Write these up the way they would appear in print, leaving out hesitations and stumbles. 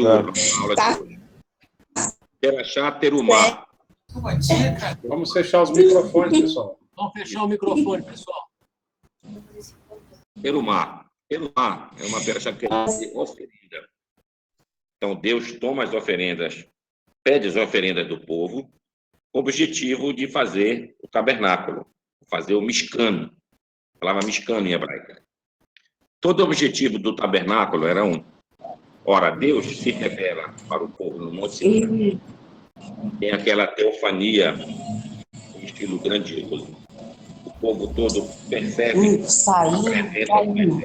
a aula de hoje. Perachá Terumá. Vamos fechar os microfones, pessoal. Vamos fechar o microfone, pessoal. Terumá. Terumá é uma perachá que quer dizer oferenda. Então, Deus toma as oferendas, pede as oferendas do povo, com o objetivo de fazer o tabernáculo, fazer o mishkan. A palavra mishkan em hebraico. Todo o objetivo do tabernáculo era um. Ora, Deus se revela para o povo no Monte Sinai. Tem aquela teofania em estilo grandioso. O povo todo percebe a presença do Eterno.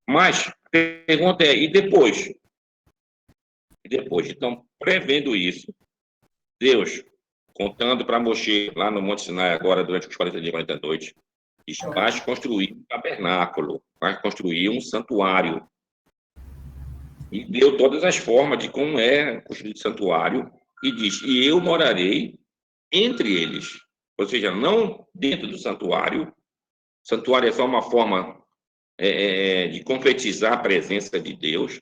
Mas a pergunta é, e depois? E depois? Então, prevendo isso, Deus, contando para Moshe, lá no Monte Sinai, agora, durante os 40 dias e 40 noites, diz, vai construir um tabernáculo, vai construir um santuário. E deu todas as formas de como é construído o santuário, e diz, e eu morarei entre eles. Ou seja, não dentro do santuário. O santuário é só uma forma de concretizar a presença de Deus,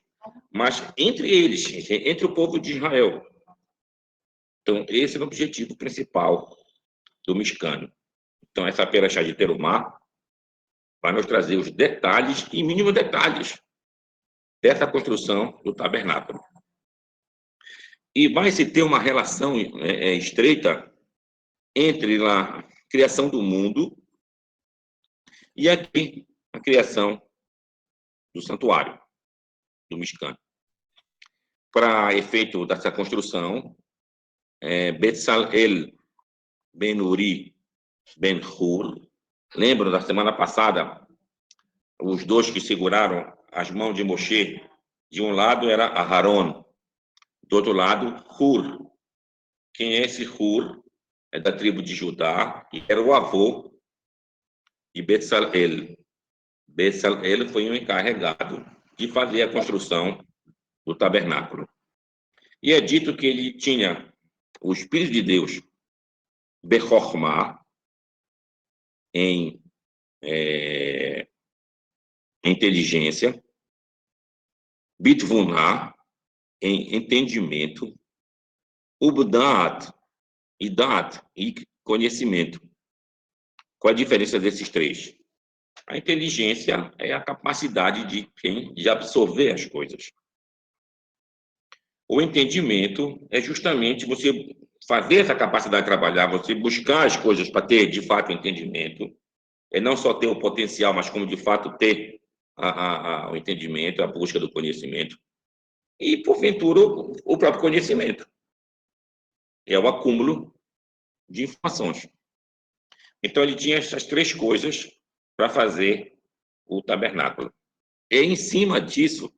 mas entre eles, entre o povo de Israel. Então, esse é o objetivo principal do Mishkan. Então, essa perachá de Terumá vai nos trazer os detalhes, e mínimos detalhes, dessa construção do tabernáculo. E vai se ter uma relação estreita entre a criação do mundo e aqui a criação do santuário, do Mishkan. Para efeito dessa construção, Betzalel Ben Uri Ben Hur, lembram da semana passada, os dois que seguraram as mãos de Moshe, de um lado era Aharon, do outro lado, Hur. Quem é esse Hur? É da tribo de Judá, e era o avô de Betzalel. Betzalel foi o encarregado de fazer a construção do tabernáculo. E é dito que ele tinha o Espírito de Deus, Bechormá, em inteligência, Bitvuná, em entendimento, Ubdaat, e Daat, e conhecimento. Qual a diferença desses três? A inteligência é a capacidade de absorver as coisas. O entendimento é justamente você fazer essa capacidade de trabalhar, você buscar as coisas para ter, de fato, entendimento. É não só ter o potencial, mas como, de fato, ter o entendimento, a busca do conhecimento. E, porventura, o próprio conhecimento. É o acúmulo de informações. Então, ele tinha essas três coisas para fazer o tabernáculo. E, em cima disso,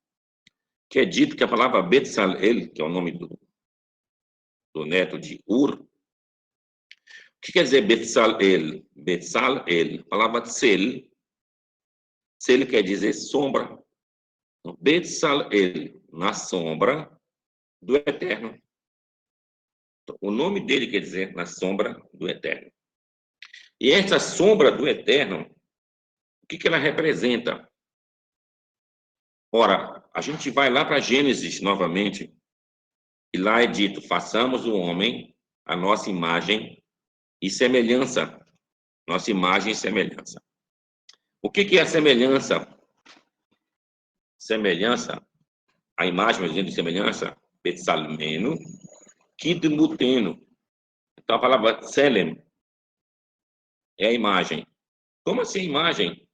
que é dito que a palavra Betzalel, que é o nome do neto de Ur, o que quer dizer Betzalel? Betzalel, a palavra Tsel, Tsel quer dizer sombra. Betzalel, na sombra do Eterno. Então, o nome dele quer dizer na sombra do Eterno. E essa sombra do Eterno, o que ela representa? Ora, a gente vai lá para Gênesis novamente, e lá é dito, façamos o homem a nossa imagem e semelhança. Nossa imagem e semelhança. O que é a semelhança? Semelhança, a imagem de semelhança, Betsalmeno, Kidmuteno. Então, a palavra Selem é a imagem. Como assim imagem?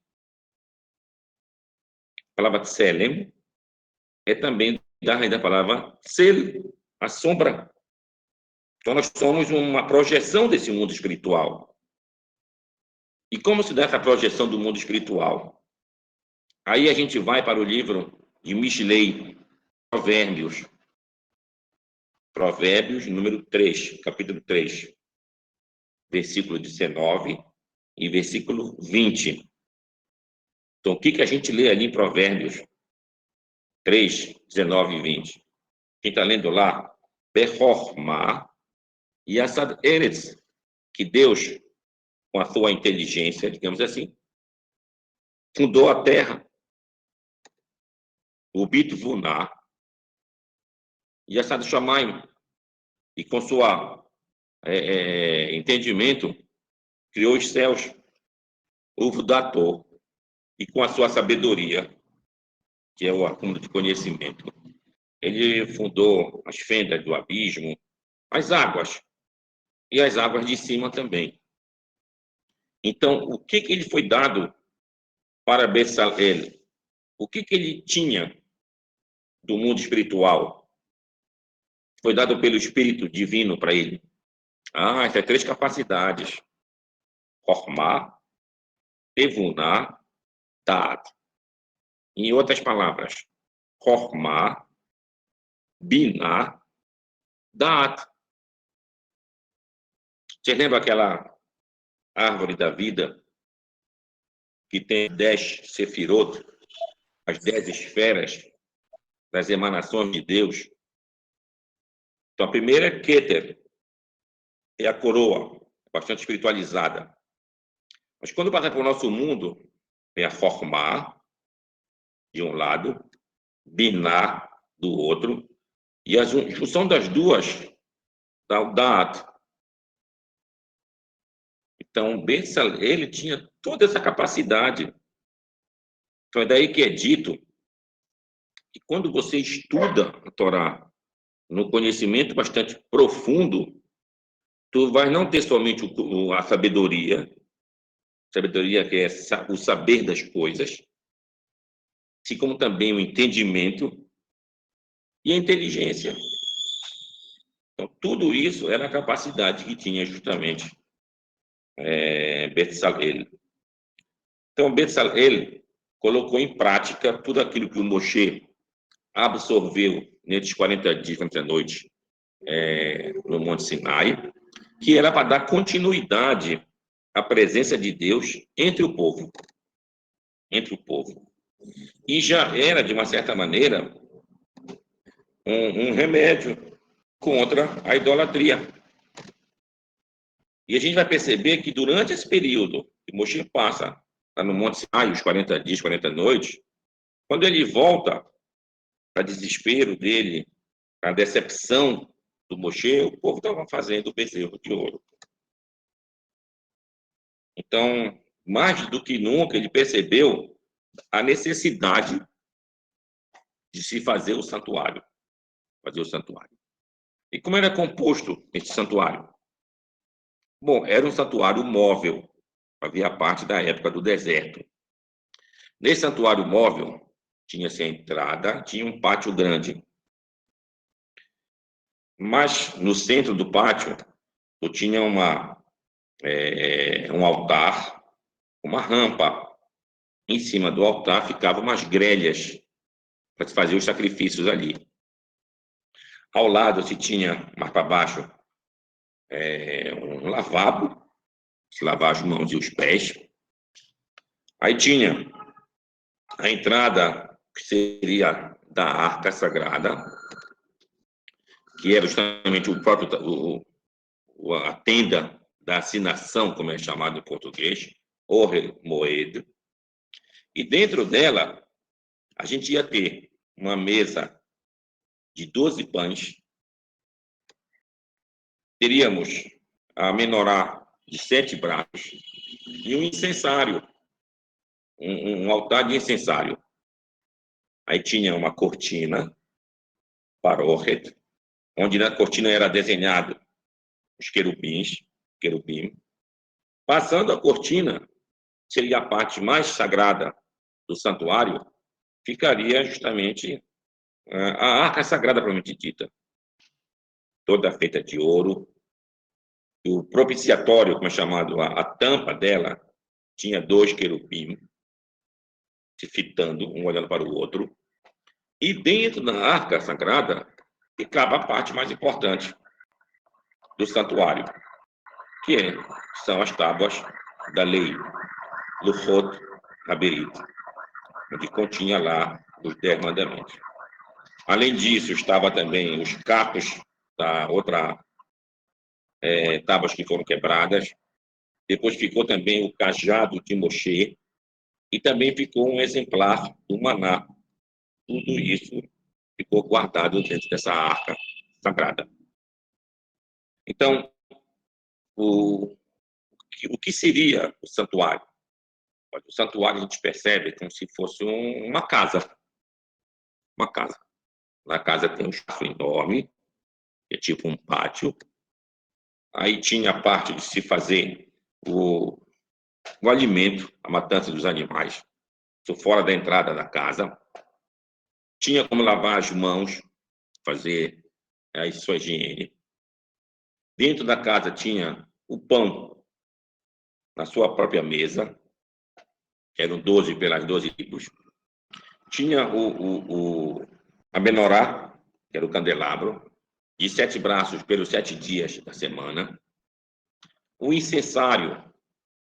A palavra Selem é também da palavra Sel, a sombra. Então, nós somos uma projeção desse mundo espiritual. E como se dá essa projeção do mundo espiritual? Aí a gente vai para o livro de Mishlei, Provérbios. Provérbios, número 3, capítulo 3, versículo 19 e versículo 20. Então, o que a gente lê ali em Provérbios 3, 19 e 20? Quem está lendo lá? Behormá e Asad Eretz, que Deus, com a sua inteligência, digamos assim, fundou a terra. O Bitvuná, Yasad Shamayim, e com sua entendimento, criou os céus, o Vudator, e com a sua sabedoria, que é o acúmulo de conhecimento, ele fundou as fendas do abismo, as águas, e as águas de cima também. Então, o que ele foi dado para Bezalel? O que ele tinha do mundo espiritual? Foi dado pelo Espírito Divino para ele. Essas 3 capacidades. Formar, Evuná, Dad. Em outras palavras, formar, Biná, Dad. Você lembra aquela árvore da vida que tem 10 sefirot, as 10 esferas das emanações de Deus? Então, a primeira é Keter, é a coroa, bastante espiritualizada. Mas quando passa para o nosso mundo, tem a formar, de um lado, Biná, do outro, e a junção das duas dá o Da'at. Então, Bezalel, ele tinha toda essa capacidade. Então, é daí que é dito que quando você estuda a Torá no conhecimento bastante profundo, tu vai não ter somente a sabedoria que é o saber das coisas, assim como também o entendimento e a inteligência. Então, tudo isso era a capacidade que tinha justamente Bezalel. Então, Bezalel colocou em prática tudo aquilo que o Moshe absorveu nesses 40 dias, 40 noites no Monte Sinai, que era para dar continuidade à presença de Deus entre o povo. Entre o povo. E já era, de uma certa maneira, um remédio contra a idolatria. E a gente vai perceber que durante esse período que Moshe passa lá no Monte Sinai, os 40 dias, 40 noites, quando ele volta para desespero dele, para decepção do Moshe, o povo estava fazendo o bezerro de ouro. Então, mais do que nunca, ele percebeu a necessidade de se fazer o santuário. Fazer o santuário. E como era composto esse santuário? Bom, era um santuário móvel, havia parte da época do deserto. Nesse santuário móvel, tinha-se a entrada, tinha um pátio grande. Mas no centro do pátio, tinha um altar, uma rampa. Em cima do altar ficavam umas grelhas para se fazer os sacrifícios ali. Ao lado se tinha, mais para baixo, um lavabo, se lavar as mãos e os pés. Aí tinha a entrada, que seria da Arca Sagrada, que era justamente o próprio, a tenda da assinação, como é chamado em português, Ohel Moed. E dentro dela, a gente ia ter uma mesa de 12 pães, teríamos a menorá de 7 braços e um incensário, um altar de incensário. Aí tinha uma cortina, paróquia, onde na cortina era desenhado os querubim. Passando a cortina, seria a parte mais sagrada do santuário, ficaria justamente a arca sagrada propriamente dita, toda feita de ouro. O propiciatório, como é chamado, a tampa dela, tinha 2 querubim se fitando, um olhando para o outro. E dentro da arca sagrada ficava a parte mais importante do santuário, são as tábuas da lei, Luchot Haberit, onde continha lá os 10 mandamentos. Além disso, estava também os cacos da outra tábuas que foram quebradas. Depois ficou também o cajado de Moshe e também ficou um exemplar do maná. Tudo isso ficou guardado dentro dessa arca sagrada. Então, o que seria o santuário? O santuário a gente percebe como se fosse uma casa. Uma casa. Na casa tem um espaço enorme, que é tipo um pátio. Aí tinha a parte de se fazer o alimento, a matança dos animais, isso fora da entrada da casa. Tinha como lavar as mãos, fazer a sua higiene. Dentro da casa tinha o pão na sua própria mesa, que eram 12 pelas 12 tribos. Tinha a menorá, que era o candelabro, de 7 braços pelos 7 dias da semana. O incensário,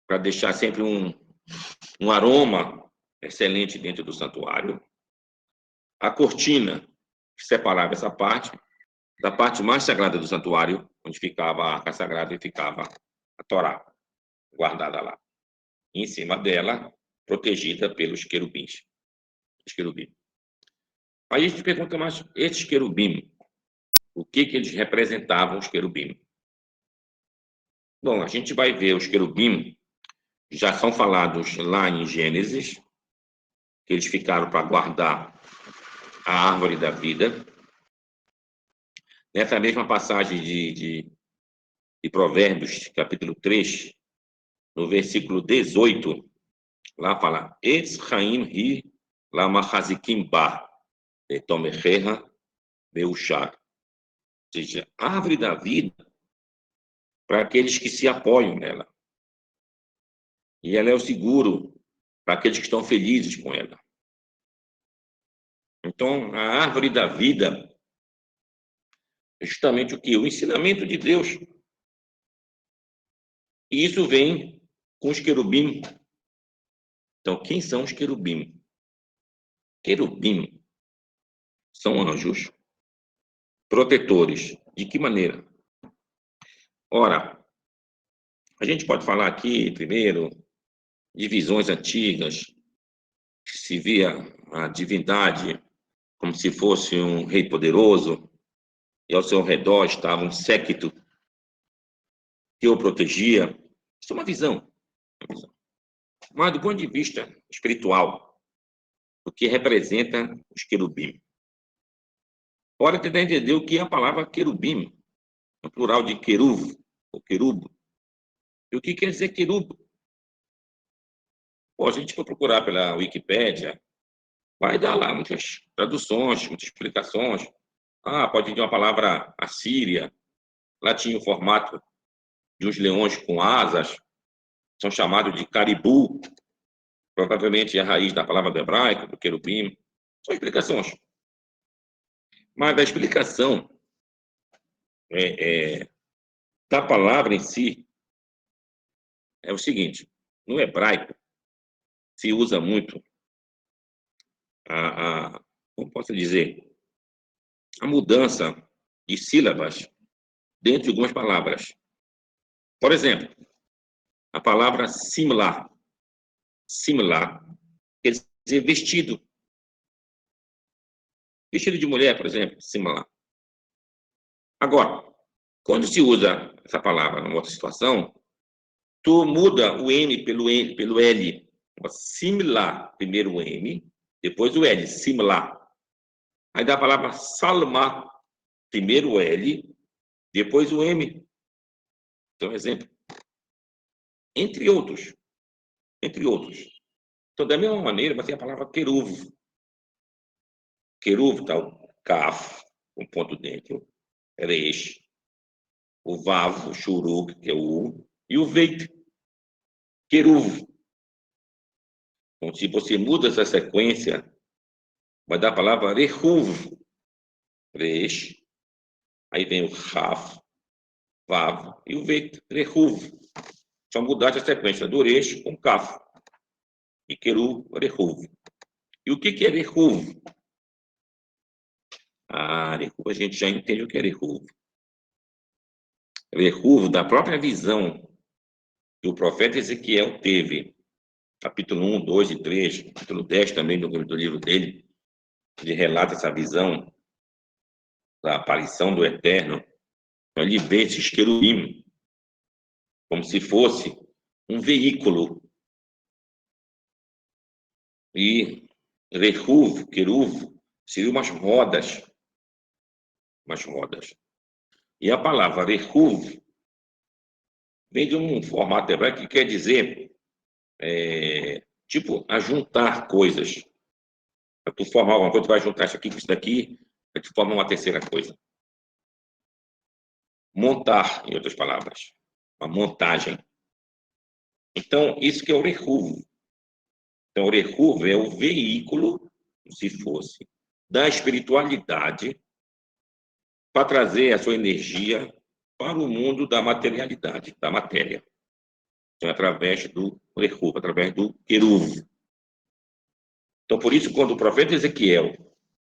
para deixar sempre um aroma excelente dentro do santuário. A cortina, que separava essa parte da parte mais sagrada do santuário, onde ficava a arca sagrada e ficava a Torá, guardada lá. E em cima dela, protegida pelos querubins. Os querubins. Aí a gente pergunta, mas esses querubins, o que eles representavam, os querubins? Bom, a gente vai ver os querubins, já são falados lá em Gênesis, que eles ficaram para guardar a árvore da vida. Nessa mesma passagem de Provérbios, capítulo 3, no versículo 18, lá fala, Etz Chaim Hi Lamachazikim Ba, Tomecheha Beushar. Ou seja, árvore da vida para aqueles que se apoiam nela. E ela é o seguro para aqueles que estão felizes com ela. Então, a árvore da vida é justamente o que? O ensinamento de Deus. E isso vem com os querubim. Então, quem são os querubim? Querubim são anjos protetores. De que maneira? Ora, a gente pode falar aqui, primeiro, de visões antigas, que se via a divindade como se fosse um rei poderoso, e ao seu redor estava um séquito que o protegia. Isso é uma visão. Mas, do ponto de vista espiritual, o que representa os querubim? Ora, tentar entender o que é a palavra querubim, no plural de queruv, ou querubo. E o que quer dizer querubo? Pô, a gente for procurar pela Wikipédia, vai dar lá muitas traduções, muitas explicações. Pode ter uma palavra assíria, lá tinha o formato de uns leões com asas, são chamados de caribu, provavelmente é a raiz da palavra do hebraico, do querubim. São explicações. Mas a explicação da palavra em si é o seguinte: no hebraico se usa muito como posso dizer, a mudança de sílabas dentro de algumas palavras. Por exemplo, a palavra similar, quer dizer vestido. Vestido de mulher, por exemplo, similar. Agora, quando se usa essa palavra numa outra situação, tu muda o M pelo L. Similar, primeiro o M, depois o L, similar. Aí dá a palavra salma, primeiro o L, depois o M. Então, exemplo. Entre outros. Entre outros. Então, da mesma maneira, você tem a palavra queruv. Queruv, tá o kaf, um ponto dentro, resh, o vav, o shuruk, que é o u, e o veit, queruv. Então, se você muda essa sequência, vai dar a palavra rehuv, resh, aí vem o raf, vav, e o veit, rehuv. Só mudar essa sequência do resh com kaf. E queruv, rehuv. E o que é rehuv? Rehuv, a gente já entende o que é rehuv. Rehuv, da própria visão que o profeta Ezequiel teve, capítulo 1, 2 e 3, capítulo 10 também do livro dele, ele relata essa visão da aparição do Eterno, então ele vê esses querubim como se fosse um veículo. E Rehuv, queruv, seriam umas rodas. Umas rodas. E a palavra Rehuv vem de um formato hebraico que quer dizer, tipo, ajuntar coisas. Para tu formar alguma coisa, tu vai juntar isso aqui com isso daqui, para tu formar uma terceira coisa. Montar, em outras palavras. Uma montagem. Então, isso que é o Rehuv. Então, o Rehuv é o veículo, se fosse, da espiritualidade para trazer a sua energia para o mundo da materialidade, da matéria. Então, através do Rehuv, através do queruv. Então, por isso, quando o profeta Ezequiel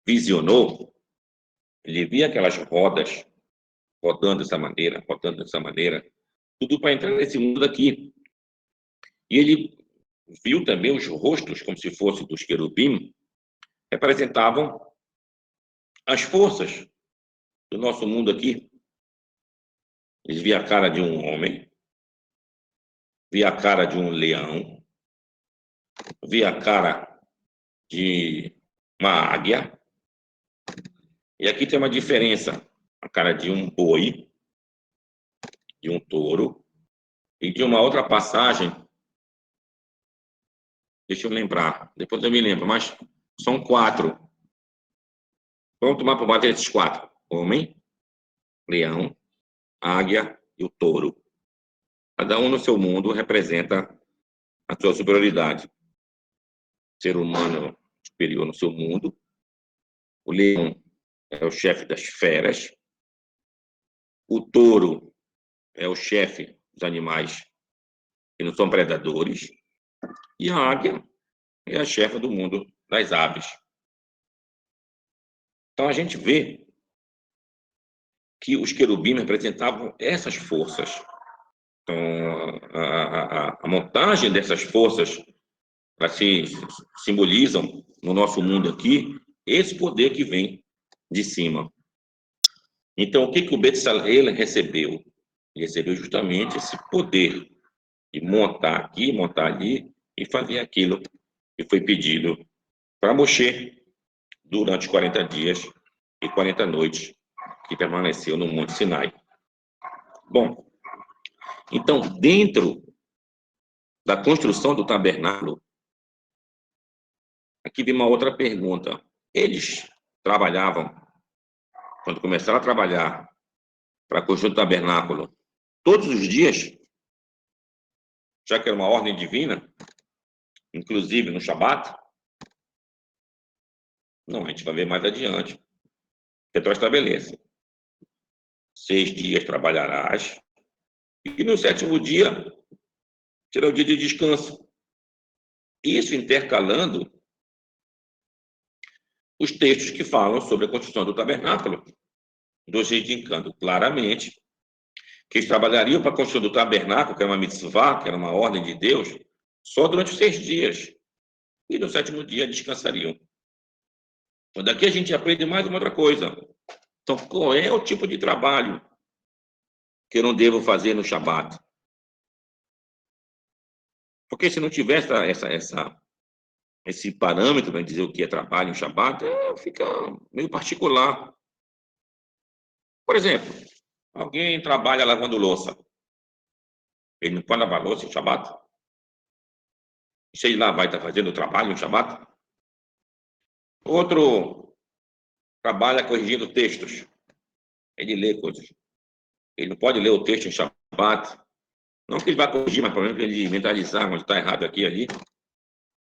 visionou, ele via aquelas rodas rodando dessa maneira, tudo para entrar nesse mundo daqui. E ele viu também os rostos, como se fossem dos querubim, representavam as forças do nosso mundo aqui. Ele via a cara de um homem, via a cara de um leão, via a cara de uma águia. E aqui tem uma diferença: a cara de um boi, de um touro, e de uma outra passagem, deixa eu lembrar, depois eu me lembro, mas são 4. Vamos tomar por base esses 4: homem, leão, águia e o touro. Cada um no seu mundo representa a sua superioridade. Ser humano superior no seu mundo. O leão é o chefe das feras. O touro é o chefe dos animais que não são predadores. E a águia é a chefe do mundo das aves. Então a gente vê que os querubins representavam essas forças. Então a montagem dessas forças se simbolizam no nosso mundo aqui esse poder que vem de cima. Então, o que o Betsalel recebeu? Ele recebeu justamente esse poder de montar aqui, montar ali e fazer aquilo que foi pedido para Moshe durante 40 dias e 40 noites que permaneceu no Monte Sinai. Bom, então, dentro da construção do tabernáculo, aqui vem uma outra pergunta. Eles trabalhavam, quando começaram a trabalhar para construir o tabernáculo, todos os dias, já que era uma ordem divina, inclusive no Shabat? Não, a gente vai ver mais adiante. Então estabelece: 6 dias trabalharás, e no 7º dia será o dia de descanso. Isso intercalando os textos que falam sobre a construção do tabernáculo, nos indicando claramente que eles trabalhariam para a construção do tabernáculo, que era uma mitzvah, que era uma ordem de Deus, só durante os 6 dias. E no 7º dia descansariam. Então, daqui a gente aprende mais uma outra coisa. Então, qual é o tipo de trabalho que eu não devo fazer no Shabat? Porque se não tivesse esse parâmetro para dizer o que é trabalho no Shabat, fica meio particular. Por exemplo, alguém trabalha lavando louça. Ele não pode lavar louça no Shabat? Se ele lá vai estar fazendo o trabalho no Shabat? Outro trabalha corrigindo textos. Ele lê coisas. Ele não pode ler o texto em Shabat. Não que ele vá corrigir, mas pelo menos ele mentalizar onde está errado aqui e ali.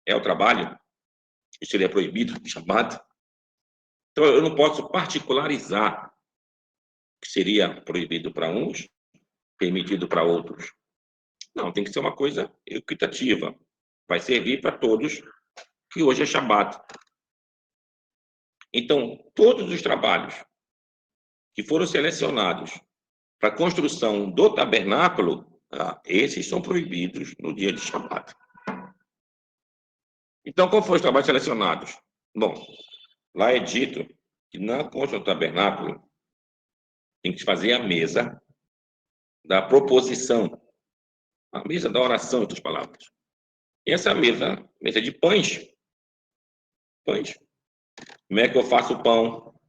É o trabalho. Isso seria proibido no Shabat. Então, eu não posso particularizar o que seria proibido para uns, permitido para outros. Não, tem que ser uma coisa equitativa. Vai servir para todos, que hoje é Shabat. Então, todos os trabalhos que foram selecionados para a construção do tabernáculo, esses são proibidos no dia de Shabat. Então, qual foram os trabalhos selecionados? Bom, lá é dito que na construção do tabernáculo tem que fazer a mesa da proposição, a mesa da oração, em outras palavras. E essa mesa de pães. Pães. Como é que eu faço o pão?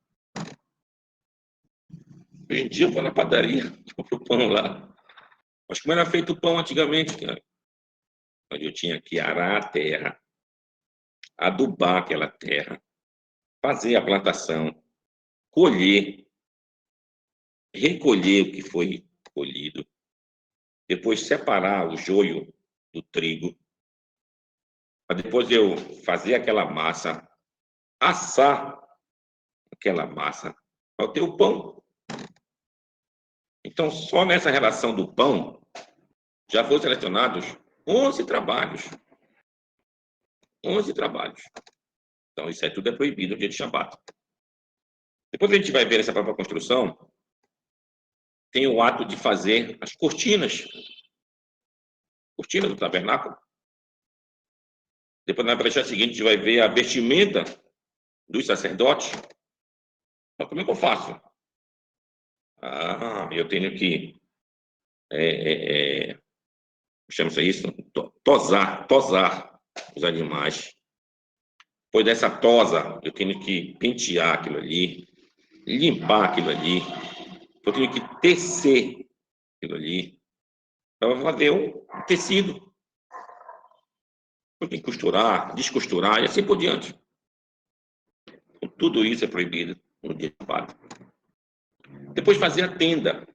Hoje em dia eu vou na padaria, compro o pão lá. Mas como era feito o pão antigamente, cara? Onde eu tinha que arar a terra, adubar aquela terra, fazer a plantação, colher, recolher o que foi colhido, depois separar o joio do trigo, para depois eu fazer aquela massa, assar aquela massa, para eu ter o pão. Então, só nessa relação do pão, já foram selecionados 11 trabalhos. 11 trabalhos. Então, isso aí tudo é proibido no dia de Shabat. Depois a gente vai ver essa própria construção, tem o ato de fazer as cortinas. Cortina do tabernáculo. Depois, na brecha seguinte, a gente vai ver a vestimenta dos sacerdotes. Mas como é que eu faço? Eu tenho que chama-se isso? Tosar os animais. Depois dessa tosa, eu tenho que pentear aquilo ali, limpar aquilo ali, eu tenho que tecer aquilo ali, para fazer um tecido. Eu tenho que costurar, descosturar e assim por diante. Tudo isso é proibido no dia de Shabat. Depois fazer a tenda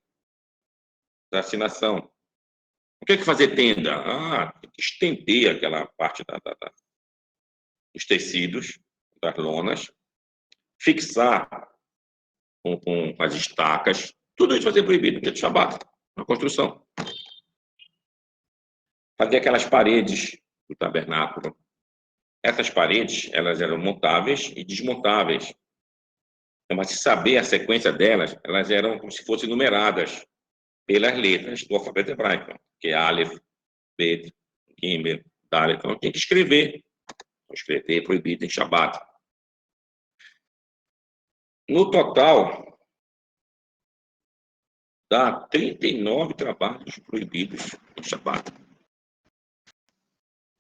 da assinação. O que é que fazer tenda? Tem que estender aquela parte dos tecidos, das lonas, fixar com as estacas. Tudo isso vai ser proibido no dia de Shabat, na construção. Fazer aquelas paredes do tabernáculo. Essas paredes, elas eram montáveis e desmontáveis. Então, mas se saber a sequência delas, elas eram como se fossem numeradas pelas letras do alfabeto hebraico, que é Aleph, Bet, Gimel, Dalet. Então, tem que escrever. Escrever é proibido em Shabat. No total, dá 39 trabalhos proibidos em Shabat.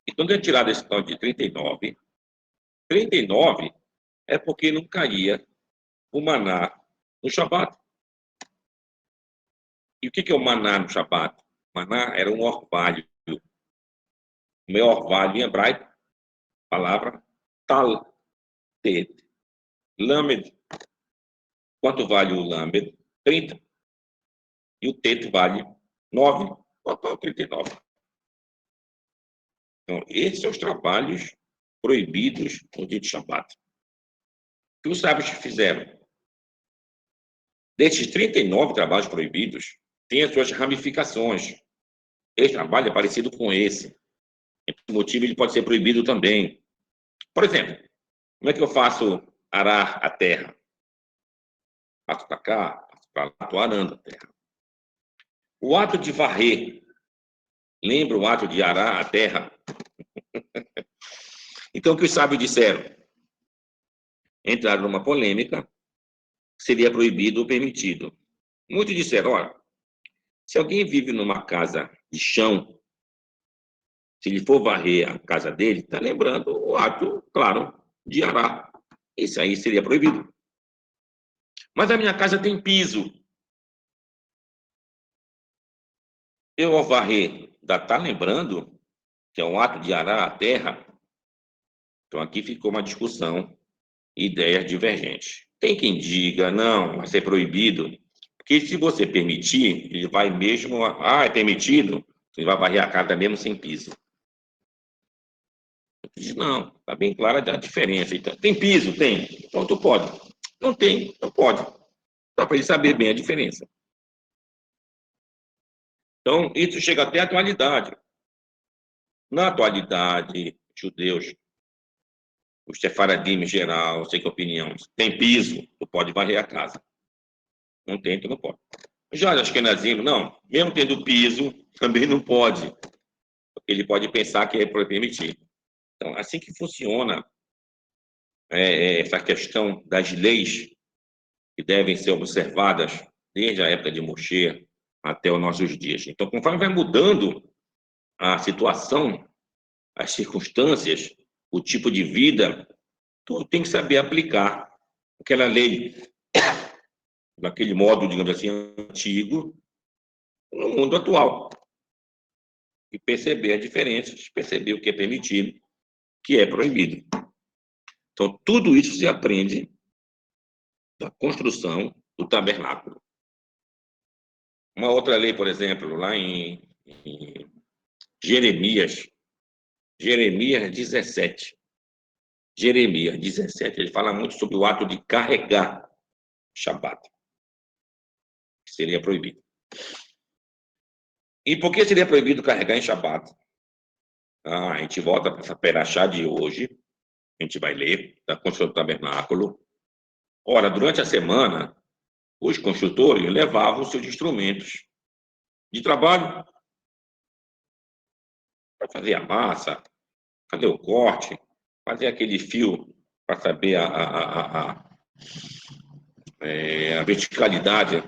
E quando é tirado esse tal de 39 é porque não caía o maná no Shabat. E o que é o maná no Shabat? O maná era um orvalho. O meu orvalho em hebraico, palavra tal, tet, lamed. Quanto vale o lamed? 30. E o tet vale 9. Total 39. Então, esses são os trabalhos proibidos no dia de Shabat. O que os sábios fizeram? Desses 39 trabalhos proibidos, tem as suas ramificações. Esse trabalho é parecido com esse. Por motivo, ele pode ser proibido também. Por exemplo, como é que eu faço arar a terra? Passo para cá, passo para lá, estou arando a terra. O ato de varrer, lembra o ato de arar a terra? Então, o que os sábios disseram? Entraram numa polêmica, seria proibido ou permitido. Muitos disseram, olha, se alguém vive numa casa de chão, se ele for varrer a casa dele, está lembrando o ato, claro, de arar. Isso aí seria proibido. Mas a minha casa tem piso. Eu, ao varrer, está lembrando que é um ato de arar a terra? Então, aqui ficou uma discussão, ideias divergentes. Tem quem diga, não, vai ser proibido, porque se você permitir, ele vai mesmo, é permitido, ele vai varrer a casa mesmo sem piso. Diz, não, está bem clara a diferença. Então, tem piso? Tem. Então, tu pode. Não tem, não pode. Só para ele saber bem a diferença. Então, isso chega até a atualidade. Na atualidade, judeus, os sefaradim em geral, sei que opinião, tem piso, tu pode varrer a casa. Não tem, tu não pode. Já os ashkenazim, não, mesmo tendo piso, também não pode. Porque ele pode pensar que é permitido. Então, assim que funciona essa questão das leis que devem ser observadas desde a época de Moshe até os nossos dias. Então, conforme vai mudando a situação, as circunstâncias, o tipo de vida, tu tem que saber aplicar aquela lei, naquele modo, digamos assim, antigo, no mundo atual. E perceber as diferenças, perceber o que é permitido, o que é proibido. Então, tudo isso se aprende da construção do tabernáculo. Uma outra lei, por exemplo, lá em Jeremias 17. Jeremias 17, ele fala muito sobre o ato de carregar Shabat, que seria proibido. E por que seria proibido carregar em Shabat? A gente volta para essa perachá de hoje, a gente vai ler, da construção do tabernáculo. Ora, durante a semana, os construtores levavam seus instrumentos de trabalho para fazer a massa, fazer o corte, fazer aquele fio para saber a verticalidade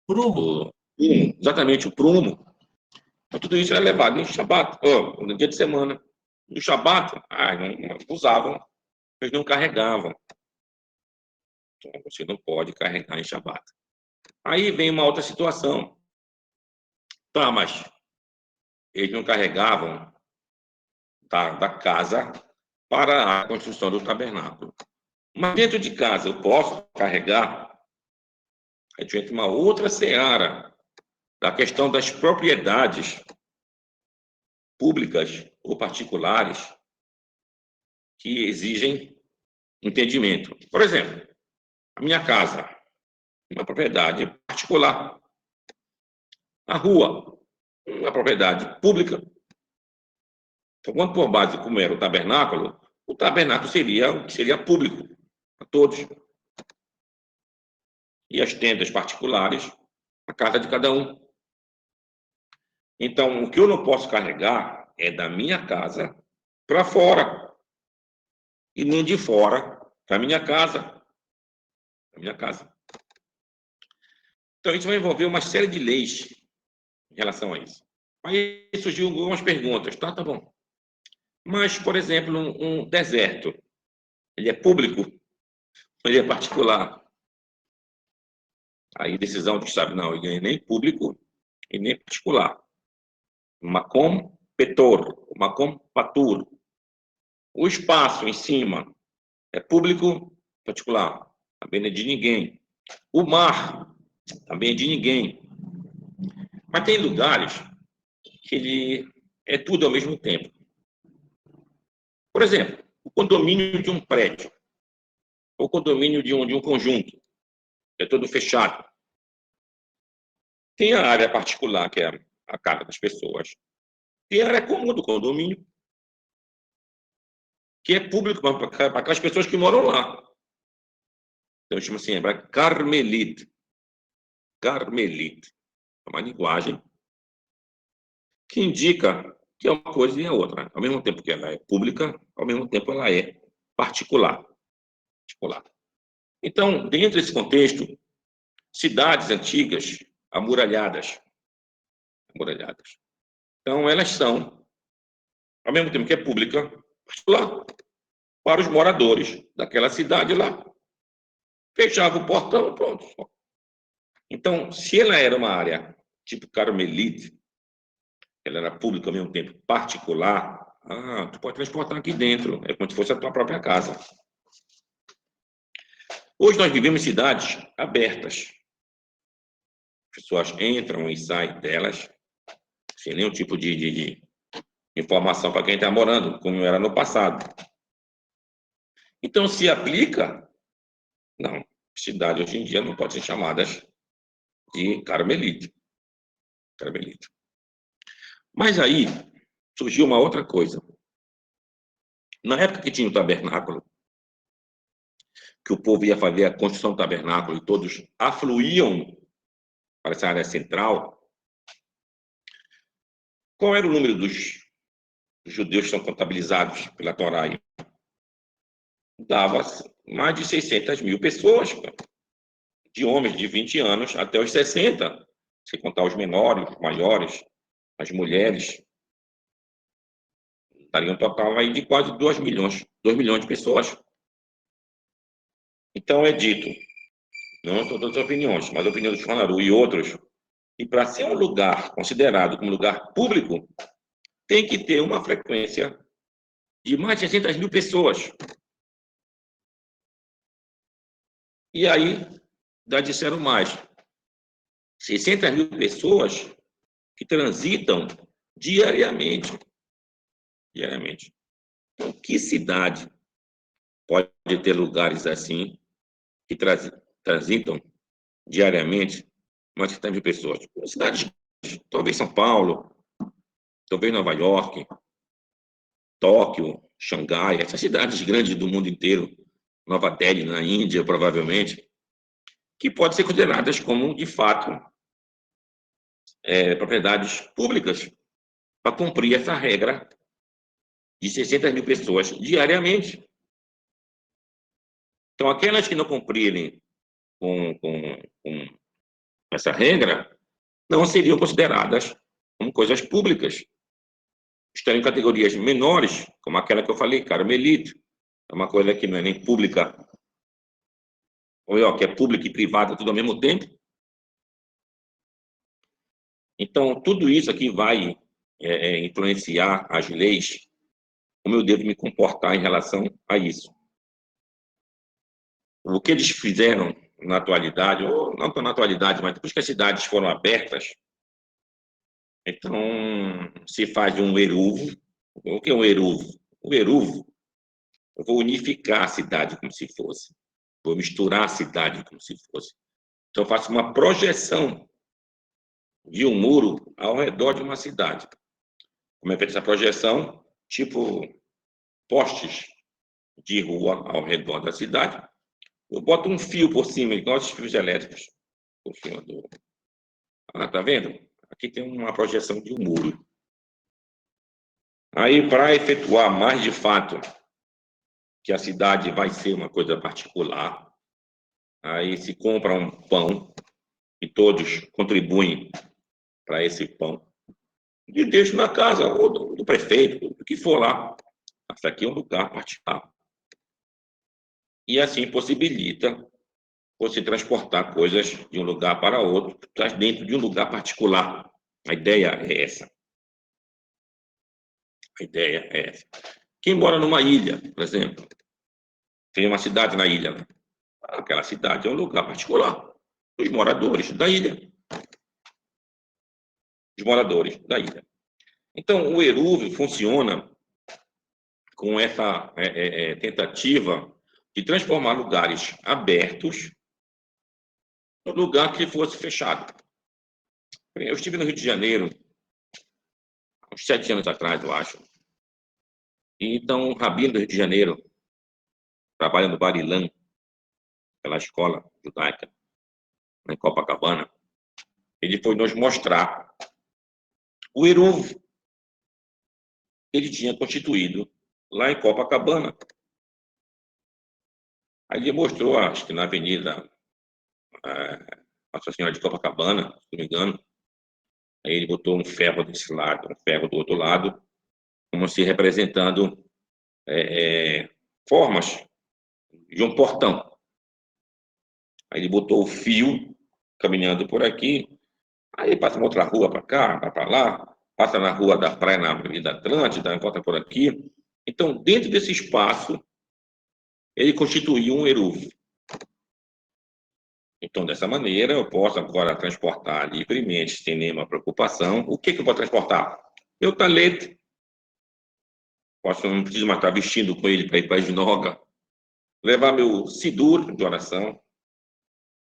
Prumo. do prumo, exatamente o prumo. Então, tudo isso era levado no Shabat, no dia de semana. No Shabat, não usavam, eles não carregavam. Então, você não pode carregar em Shabat. Aí vem uma outra situação. Tá, mas eles não carregavam da casa para a construção do tabernáculo. Mas dentro de casa eu posso carregar. A gente entra uma outra seara da questão das propriedades públicas ou particulares que exigem entendimento. Por exemplo, a minha casa, uma propriedade particular. A rua, uma propriedade pública. Então, quando por base, como era o tabernáculo seria o que seria público a todos. E as tendas particulares, a casa de cada um. Então, o que eu não posso carregar é da minha casa para fora. E nem de fora para minha casa. Da minha casa. Então, isso vai envolver uma série de leis em relação a isso. Aí surgiu algumas perguntas. Tá bom. Mas, por exemplo, um deserto, ele é público? Ele é particular? Aí, decisão que sabe, não, ele é nem público e nem particular. Makom Petor, Makom Patur. O espaço em cima é público, particular, também não é de ninguém. O mar também é de ninguém. Mas tem lugares que ele é tudo ao mesmo tempo. Por exemplo, o condomínio de um prédio, ou condomínio de um conjunto, é todo fechado. Tem a área particular, que é a casa das pessoas. Tem a área comum do condomínio, que é público para aquelas pessoas que moram lá. Então, chama assim, é Carmelite. Carmelite. É uma linguagem que indica que é uma coisa e é outra. Ao mesmo tempo que ela é pública, ao mesmo tempo ela é particular. Então, dentro desse contexto, cidades antigas, amuralhadas. Então, elas são, ao mesmo tempo que é pública, particular, para os moradores daquela cidade lá. Fechava o portão, pronto. Então, se ela era uma área tipo Carmelite, ela era pública ao mesmo tempo particular, tu pode transportar aqui dentro, é como se fosse a tua própria casa. Hoje nós vivemos em cidades abertas. As pessoas entram e saem delas sem nenhum tipo de informação para quem está morando, como era no passado. Então, se aplica? Não. Cidades hoje em dia não podem ser chamadas de Carmelite. Mas aí surgiu uma outra coisa. Na época que tinha o tabernáculo, que o povo ia fazer a construção do tabernáculo e todos afluíam para essa área central, qual era o número dos judeus que são contabilizados pela Torá? Dava mais de 600 mil pessoas. de homens de 20 anos até os 60, se contar os menores, os maiores, as mulheres. Daria um total aí de quase 2 milhões de pessoas. Então é dito, não todas as opiniões, mas a opinião do Chuanaru e outros, que para ser um lugar considerado como lugar público, tem que ter uma frequência de mais de 600 mil pessoas. E aí, já disseram mais, 600 mil pessoas que transitam diariamente. Diariamente. Então, que cidade pode ter lugares assim, que transitam diariamente mais de 600 mil pessoas? Cidades, talvez São Paulo, talvez Nova York, Tóquio, Xangai, essas cidades grandes do mundo inteiro, Nova Delhi, na Índia, provavelmente, que podem ser consideradas como, de fato, propriedades públicas, para cumprir essa regra de 600 mil pessoas diariamente. Então, aquelas que não cumprirem com essa regra não seriam consideradas como coisas públicas. Estão em categorias menores, como aquela que eu falei, Carmelito, é uma coisa que não é nem pública, ou que é pública e privada tudo ao mesmo tempo. Então, tudo isso aqui vai influenciar as leis, como eu devo me comportar em relação a isso. O que eles fizeram na atualidade, ou não tão na atualidade, mas depois que as cidades foram abertas, então se faz um eruvo. O que é um eruvo? O eruvo, eu vou unificar a cidade como se fosse, vou misturar a cidade como se fosse. Então eu faço uma projeção de um muro ao redor de uma cidade. Como é feita essa projeção? Tipo postes de rua ao redor da cidade. Eu boto um fio por cima, igual os fios elétricos, por cima do... Ah, tá vendo? Aqui tem uma projeção de um muro. Aí, para efetuar mais de fato que a cidade vai ser uma coisa particular, aí se compra um pão e todos contribuem para esse pão e deixo na casa ou do prefeito, do que for lá. Isso aqui é um lugar particular. E assim possibilita você transportar coisas de um lugar para outro, dentro de um lugar particular. A ideia é essa. A ideia é essa. Quem mora numa ilha, por exemplo, tem uma cidade na ilha, né? Aquela cidade é um lugar particular dos moradores da ilha. Os moradores da ilha. Então, o Erúvio funciona com essa tentativa de transformar lugares abertos no lugar que fosse fechado. Eu estive no Rio de Janeiro, uns 7 anos atrás, eu acho. E então, o rabino do Rio de Janeiro, trabalha no Barilã, pela escola judaica, em Copacabana, ele foi nos mostrar o Erúvio que ele tinha constituído lá em Copacabana. Aí ele mostrou, acho que na Avenida Nossa Senhora de Copacabana, se não me engano. Aí ele botou um ferro desse lado, um ferro do outro lado, como se representando formas de um portão. Aí ele botou o fio caminhando por aqui, aí passa uma outra rua para cá, vai para lá, passa na rua da praia, na Avenida Atlântida, volta por aqui. Então, dentro desse espaço, ele constituiu um erúvio. Então, dessa maneira, eu posso agora transportar livremente, sem nenhuma preocupação. O que eu vou transportar? Meu talete. Não preciso mais estar vestindo com ele para ir para a sinagoga. Levar meu sidur de oração.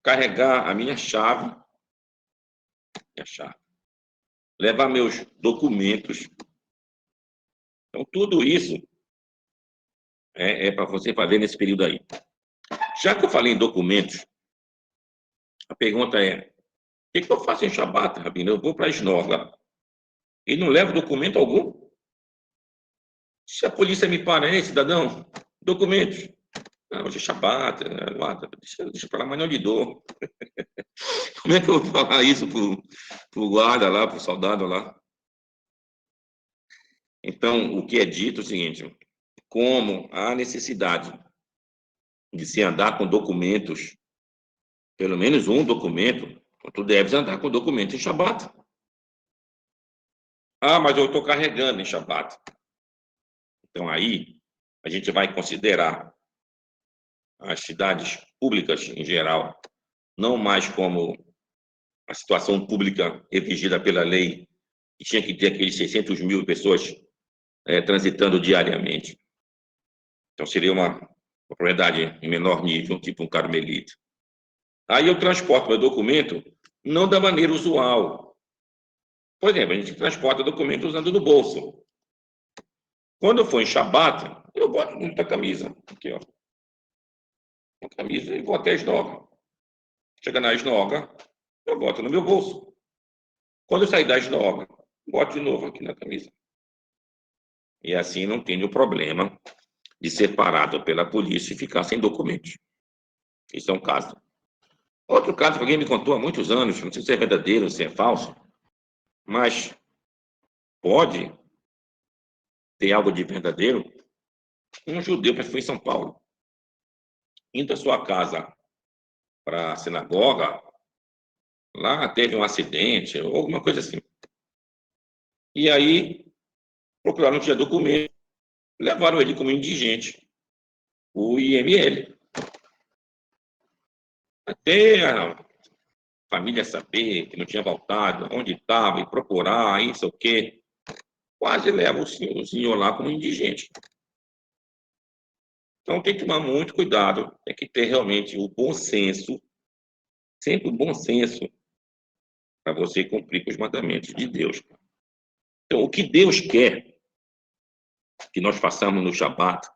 Carregar a minha chave. Levar meus documentos. Então, tudo isso é para você fazer nesse período aí. Já que eu falei em documentos, a pergunta é: o que eu faço em Shabat, Rabino? Eu vou para a sinagoga e não levo documento algum? Se a polícia me para, hein, cidadão? Documentos. Não, hoje é Shabat, deixa para lá, mas não lhe dou. Como é que eu vou falar isso pro guarda lá, pro soldado lá? Então, o que é dito é o seguinte, como há necessidade de se andar com documentos, pelo menos um documento, tu deves andar com documento em Shabat. Ah, mas eu estou carregando em Shabat. Então, aí, a gente vai considerar as cidades públicas em geral, não mais como a situação pública exigida pela lei, que tinha que ter aqueles 600 mil pessoas transitando diariamente. Então, seria uma propriedade em menor nível, tipo um carmelita. Aí eu transporto meu documento não da maneira usual. Por exemplo, a gente transporta documento usando no bolso. Quando eu for em Shabat, eu boto dentro da camisa. Aqui, ó. A camisa e vou até a esnoga. Chega na esnoga, eu boto no meu bolso. Quando eu sair da esnoga, boto de novo aqui na camisa. E assim não tenho problema de ser parado pela polícia e ficar sem documentos. Isso é um caso. Outro caso que alguém me contou há muitos anos, não sei se é verdadeiro, se é falso, mas pode ter algo de verdadeiro. Um judeu que foi em São Paulo, indo da sua casa para a sinagoga, lá teve um acidente, ou alguma coisa assim. E aí, procuraram, não tinha documento, levaram ele como indigente, o IML. Até a família saber que não tinha voltado, onde estava, e procurar, isso o quê. Quase leva o senhor lá como indigente. Então, tem que tomar muito cuidado, tem que ter realmente o bom senso, sempre o bom senso, para você cumprir com os mandamentos de Deus. Então, o que Deus quer que nós façamos no Shabat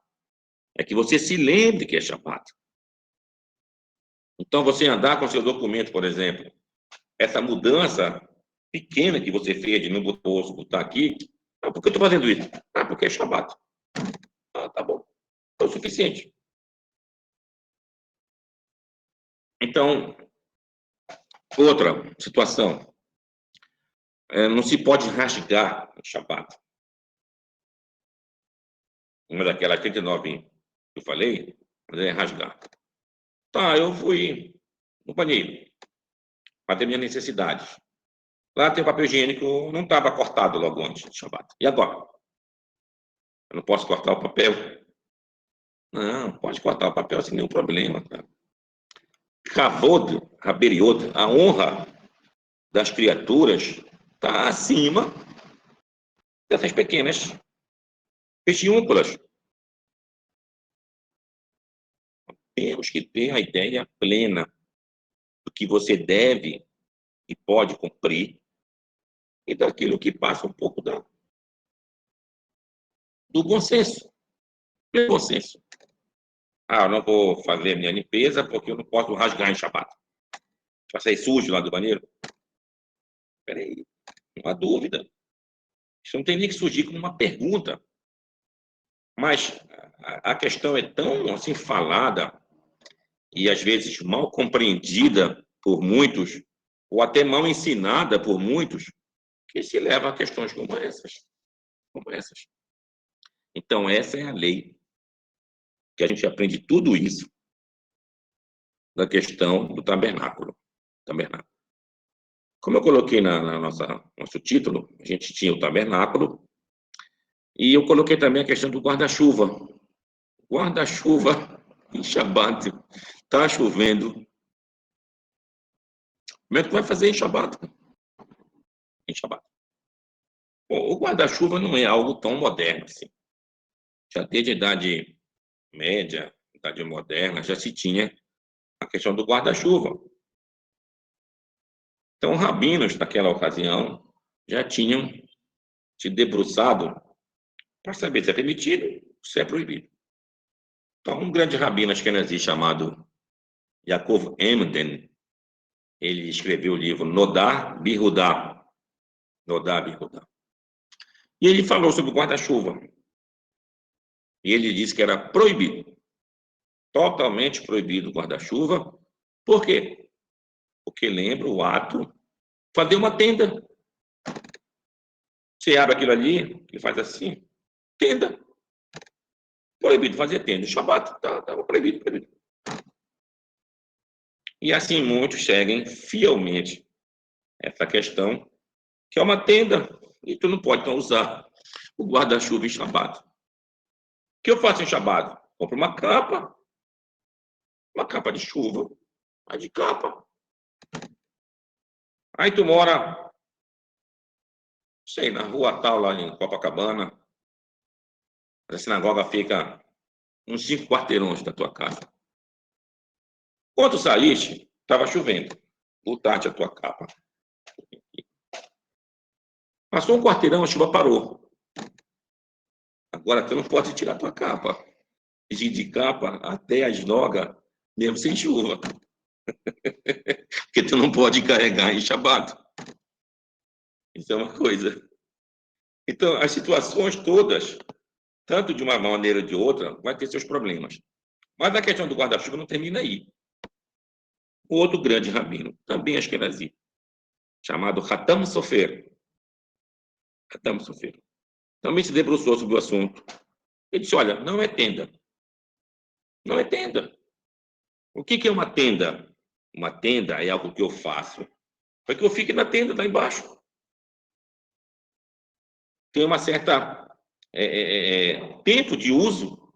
é que você se lembre que é Shabat. Então, você andar com seu documento, por exemplo, essa mudança pequena que você fez de não botar aqui, ah, por que eu estou fazendo isso? Ah, porque é Shabat. Ah, tá bom. É o suficiente. Então, outra situação, não se pode rasgar o Shabat. Uma daquelas 39 que eu falei, mas é rasgar. Tá, eu fui no banheiro, fazer minhas necessidades. Lá tem o papel higiênico, não estava cortado logo antes do Shabat. E agora? Eu não posso cortar o papel? Não, pode cortar o papel sem nenhum problema, cara. Kavod, Haberiot, a honra das criaturas está acima dessas pequenas pestiúnculas. Temos que ter a ideia plena do que você deve e pode cumprir e daquilo que passa um pouco do bom senso. Do bom senso. Ah, eu não vou fazer minha limpeza porque eu não posso rasgar em Shabat. Vai sair sujo lá do banheiro? Peraí, não há dúvida. Isso não tem nem que surgir como uma pergunta. Mas a questão é tão assim falada e às vezes mal compreendida por muitos, ou até mal ensinada por muitos, que se leva a questões como essas. Como essas. Então, essa é a lei, que a gente aprende tudo isso da questão do tabernáculo. Tabernáculo. Como eu coloquei na nosso título, a gente tinha o tabernáculo, e eu coloquei também a questão do guarda-chuva. Guarda-chuva em Shabat. Está chovendo. Como é que vai fazer em Shabat? Em Shabat. Bom, o guarda-chuva não é algo tão moderno assim. Já desde a Idade Média, Idade Moderna, já se tinha a questão do guarda-chuva. Então, rabinos, naquela ocasião, já tinham se debruçado para saber se é permitido ou se é proibido. Então, um grande rabino ashkenazi chamado Yaakov Emden, ele escreveu o livro Nodar Bihudá. Nodar Bihudá. E ele falou sobre o guarda-chuva. E ele disse que era proibido. Totalmente proibido o guarda-chuva. Por quê? Porque lembra o ato fazer uma tenda. Você abre aquilo ali e faz assim, tenda. Proibido fazer tenda. O Shabat estava proibido, proibido. E assim muitos seguem fielmente essa questão, que é uma tenda, e tu não pode então usar o guarda-chuva em Shabat. O que eu faço em Shabat? Compro uma capa de chuva, a de capa. Aí tu mora, sei, na rua tal, lá em Copacabana, a sinagoga fica uns 5 quarteirões da tua casa. Quando tu saíste, estava chovendo. Botaste a tua capa. Passou um quarteirão, a chuva parou. Agora tu não pode tirar a tua capa. Ir de capa até a sinagoga, mesmo sem chuva. Porque tu não pode carregar em Shabat. Isso é uma coisa. Então, as situações todas, tanto de uma maneira ou de outra, vai ter seus problemas. Mas a questão do guarda-chuva não termina aí. O outro grande rabino, também Ashkenazi, chamado Hatam Sofer. Hatam Sofer. Também se debruçou sobre o assunto. Ele disse, olha, não é tenda. Não é tenda. O que é uma tenda? Uma tenda é algo que eu faço para que eu fique na tenda lá embaixo. Tem uma certa tempo de uso.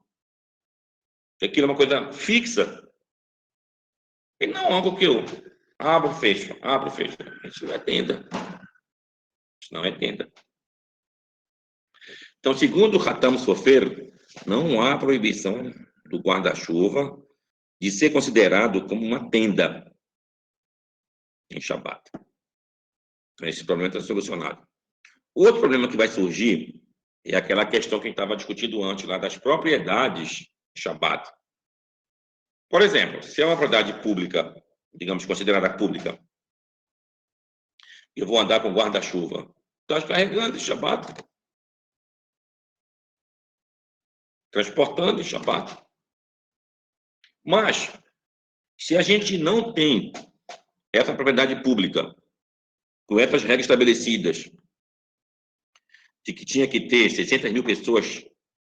Aquilo é uma coisa fixa. E não algo que eu abro, fecho, abro, fecho. Isso não é tenda. Isso não é tenda. Então, segundo o Hatam Sofer, não há proibição do guarda-chuva de ser considerado como uma tenda em Shabat. Então, esse problema está solucionado. O outro problema que vai surgir é aquela questão que a gente estava discutindo antes, lá das propriedades de Shabat. Por exemplo, se é uma propriedade pública, digamos, considerada pública, eu vou andar com guarda-chuva. Estás carregando em Shabat. Transportando em Shabat. Mas, se a gente não tem essa propriedade pública, com essas regras estabelecidas, de que tinha que ter 600 mil pessoas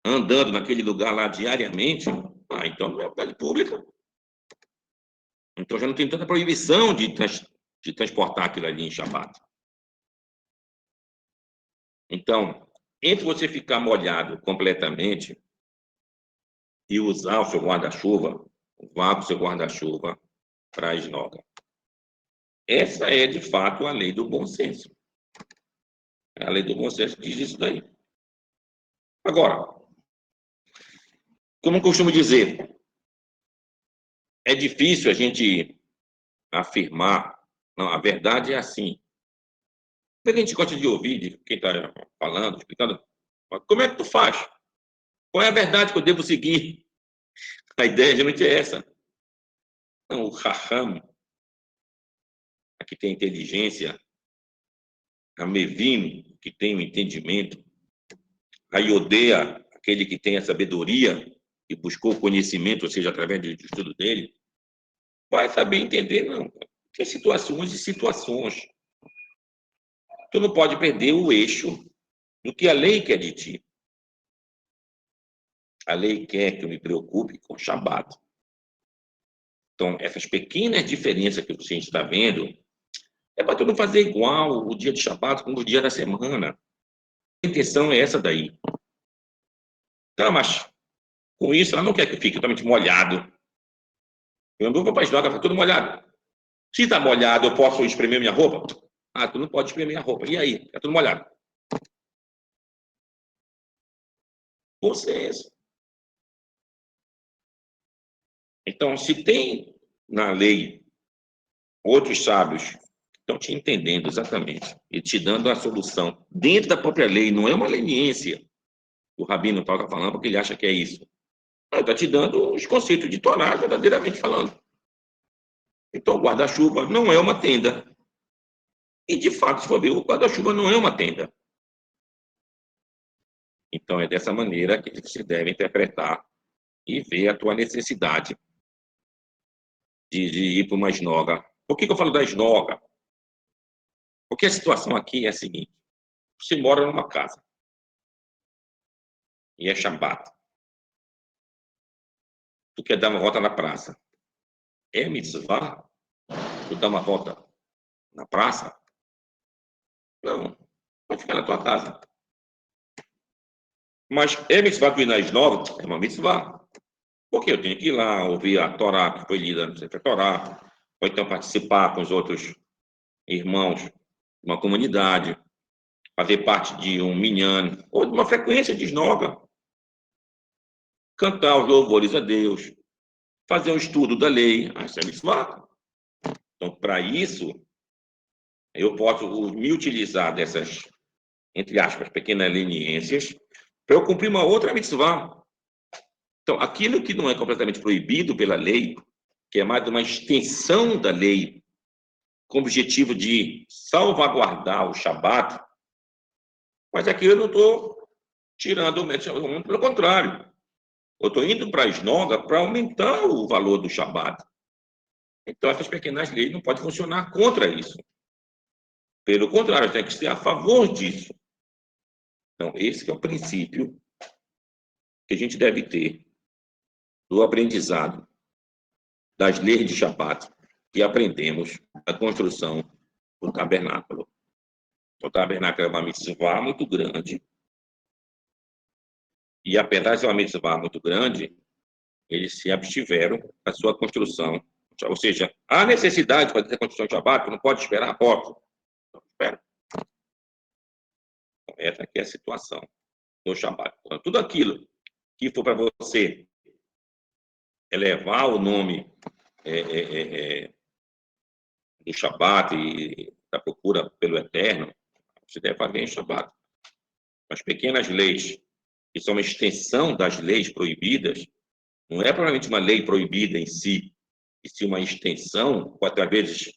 andando naquele lugar lá diariamente, então não é propriedade pública. Então já não tem tanta proibição de transportar aquilo ali em Shabat. Então, entre você ficar molhado completamente e usar o seu guarda-chuva, vá com o seu guarda-chuva para a esnoga. Essa é, de fato, a lei do bom senso. A lei do bom senso diz isso daí. Agora, como eu costumo dizer, é difícil a gente afirmar, não, a verdade é assim. A gente gosta de ouvir de quem está falando, explicando, como é que tu faz? Qual é a verdade que eu devo seguir? A ideia geralmente é essa. Não, o Raham, a que tem inteligência, a Mevim, que tem o entendimento, a Iodea, aquele que tem a sabedoria e buscou o conhecimento, ou seja, através do estudo dele, vai saber entender, não. Tem situações e situações. Tu não pode perder o eixo do que a lei quer de ti. A lei quer que eu me preocupe com o Shabat. Então, essas pequenas diferenças que você está vendo, é para tu não fazer igual o dia de Shabat com o dia da semana. A intenção é essa daí. Tá, mas com isso, ela não quer que eu fique totalmente molhado. Eu não vou para a esnoga, está tudo molhado. Se está molhado, eu posso espremer minha roupa? Ah, tu não pode espremer minha roupa. E aí? Está tudo molhado. Vocês. Então, se tem na lei outros sábios que estão te entendendo exatamente e te dando a solução dentro da própria lei, não é uma leniência que o Rabino está falando porque ele acha que é isso. Ele está te dando os conceitos de Torá, verdadeiramente falando. Então, o guarda-chuva não é uma tenda. E, de fato, se for ver, o guarda-chuva não é uma tenda. Então, é dessa maneira que se deve interpretar e ver a tua necessidade de ir para uma esnoga. Por que eu falo da esnoga? Porque a situação aqui é a seguinte: você mora numa casa e é Shabat. Tu quer dar uma volta na praça. É mitzvah? Tu dá uma volta na praça? Não. Pode ficar na tua casa. Mas é mitzvah tu ir na esnoga? É uma mitzvah. Porque eu tenho que ir lá, ouvir a Torá que foi lida no Sefer Torá, ou então participar com os outros irmãos de uma comunidade, fazer parte de um minyan, ou de uma frequência de esnoga, cantar os louvores a Deus, fazer um estudo da lei. Isso é mitzvah. Então, para isso, eu posso me utilizar dessas, entre aspas, pequenas leniências, para eu cumprir uma outra mitzvah. Então, aquilo que não é completamente proibido pela lei, que é mais uma extensão da lei, com o objetivo de salvaguardar o Shabat, mas aqui eu não estou tirando o mérito, muito pelo contrário. Eu estou indo para a esnoga para aumentar o valor do Shabat. Então, essas pequenas leis não podem funcionar contra isso. Pelo contrário, tem que ser a favor disso. Então, esse é o princípio que a gente deve ter do aprendizado das leis de Shabat que aprendemos na construção do tabernáculo. O tabernáculo é uma mitzvah muito grande. E, apesar de ser uma mitzvah muito grande, eles se abstiveram da sua construção. Ou seja, há necessidade de fazer a construção de Shabat, não pode esperar a porta. Não, espera. Então, essa aqui é a situação do Shabat. Então, tudo aquilo que for para você elevar o nome do Shabat e da procura pelo Eterno, você deve fazer em Shabat. As pequenas leis, que são uma extensão das leis proibidas, não é provavelmente uma lei proibida em si, e sim uma extensão, ou até vezes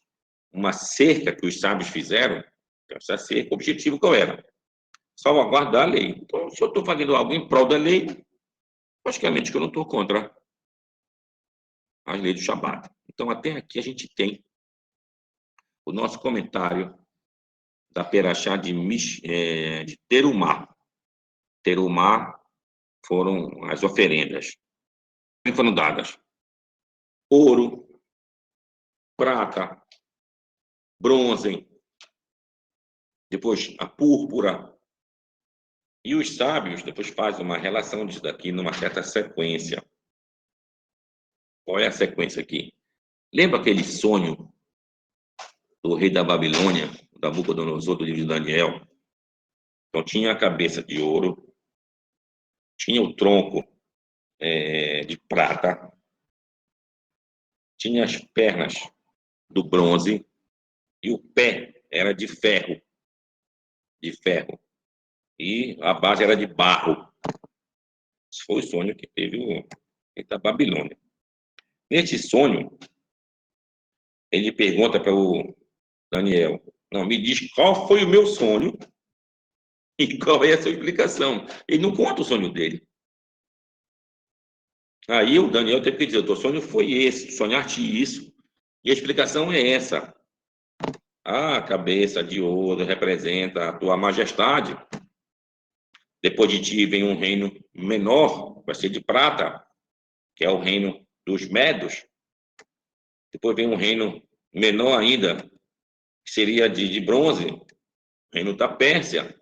uma cerca que os sábios fizeram. Então, essa cerca, o objetivo qual era? Salvaguardar a lei. Então, se eu estou fazendo algo em prol da lei, logicamente que eu não estou contra as leis do Shabat. Então, até aqui a gente tem o nosso comentário da Perashá de Terumá. Terumá foram as oferendas que foram dadas: ouro, prata, bronze, depois a púrpura. E os sábios depois fazem uma relação disso daqui numa certa sequência. Qual é a sequência aqui? Lembra aquele sonho do rei da Babilônia, da Nabucodonosor, do livro de Daniel? Então, tinha a cabeça de ouro, tinha o tronco de prata, tinha as pernas do bronze e o pé era de ferro, e a base era de barro. Esse foi o sonho que teve o rei da Babilônia. Nesse sonho, ele pergunta para o Daniel: não, me diz qual foi o meu sonho e qual é a sua explicação. Ele não conta o sonho dele. Aí o Daniel teve que dizer: o teu sonho foi esse, sonhaste isso, e a explicação é essa. A cabeça de ouro representa a tua majestade. Depois de ti vem um reino menor, vai ser de prata, que é o reino dos Medos. Depois vem um reino menor ainda, que seria de bronze, reino da Pérsia.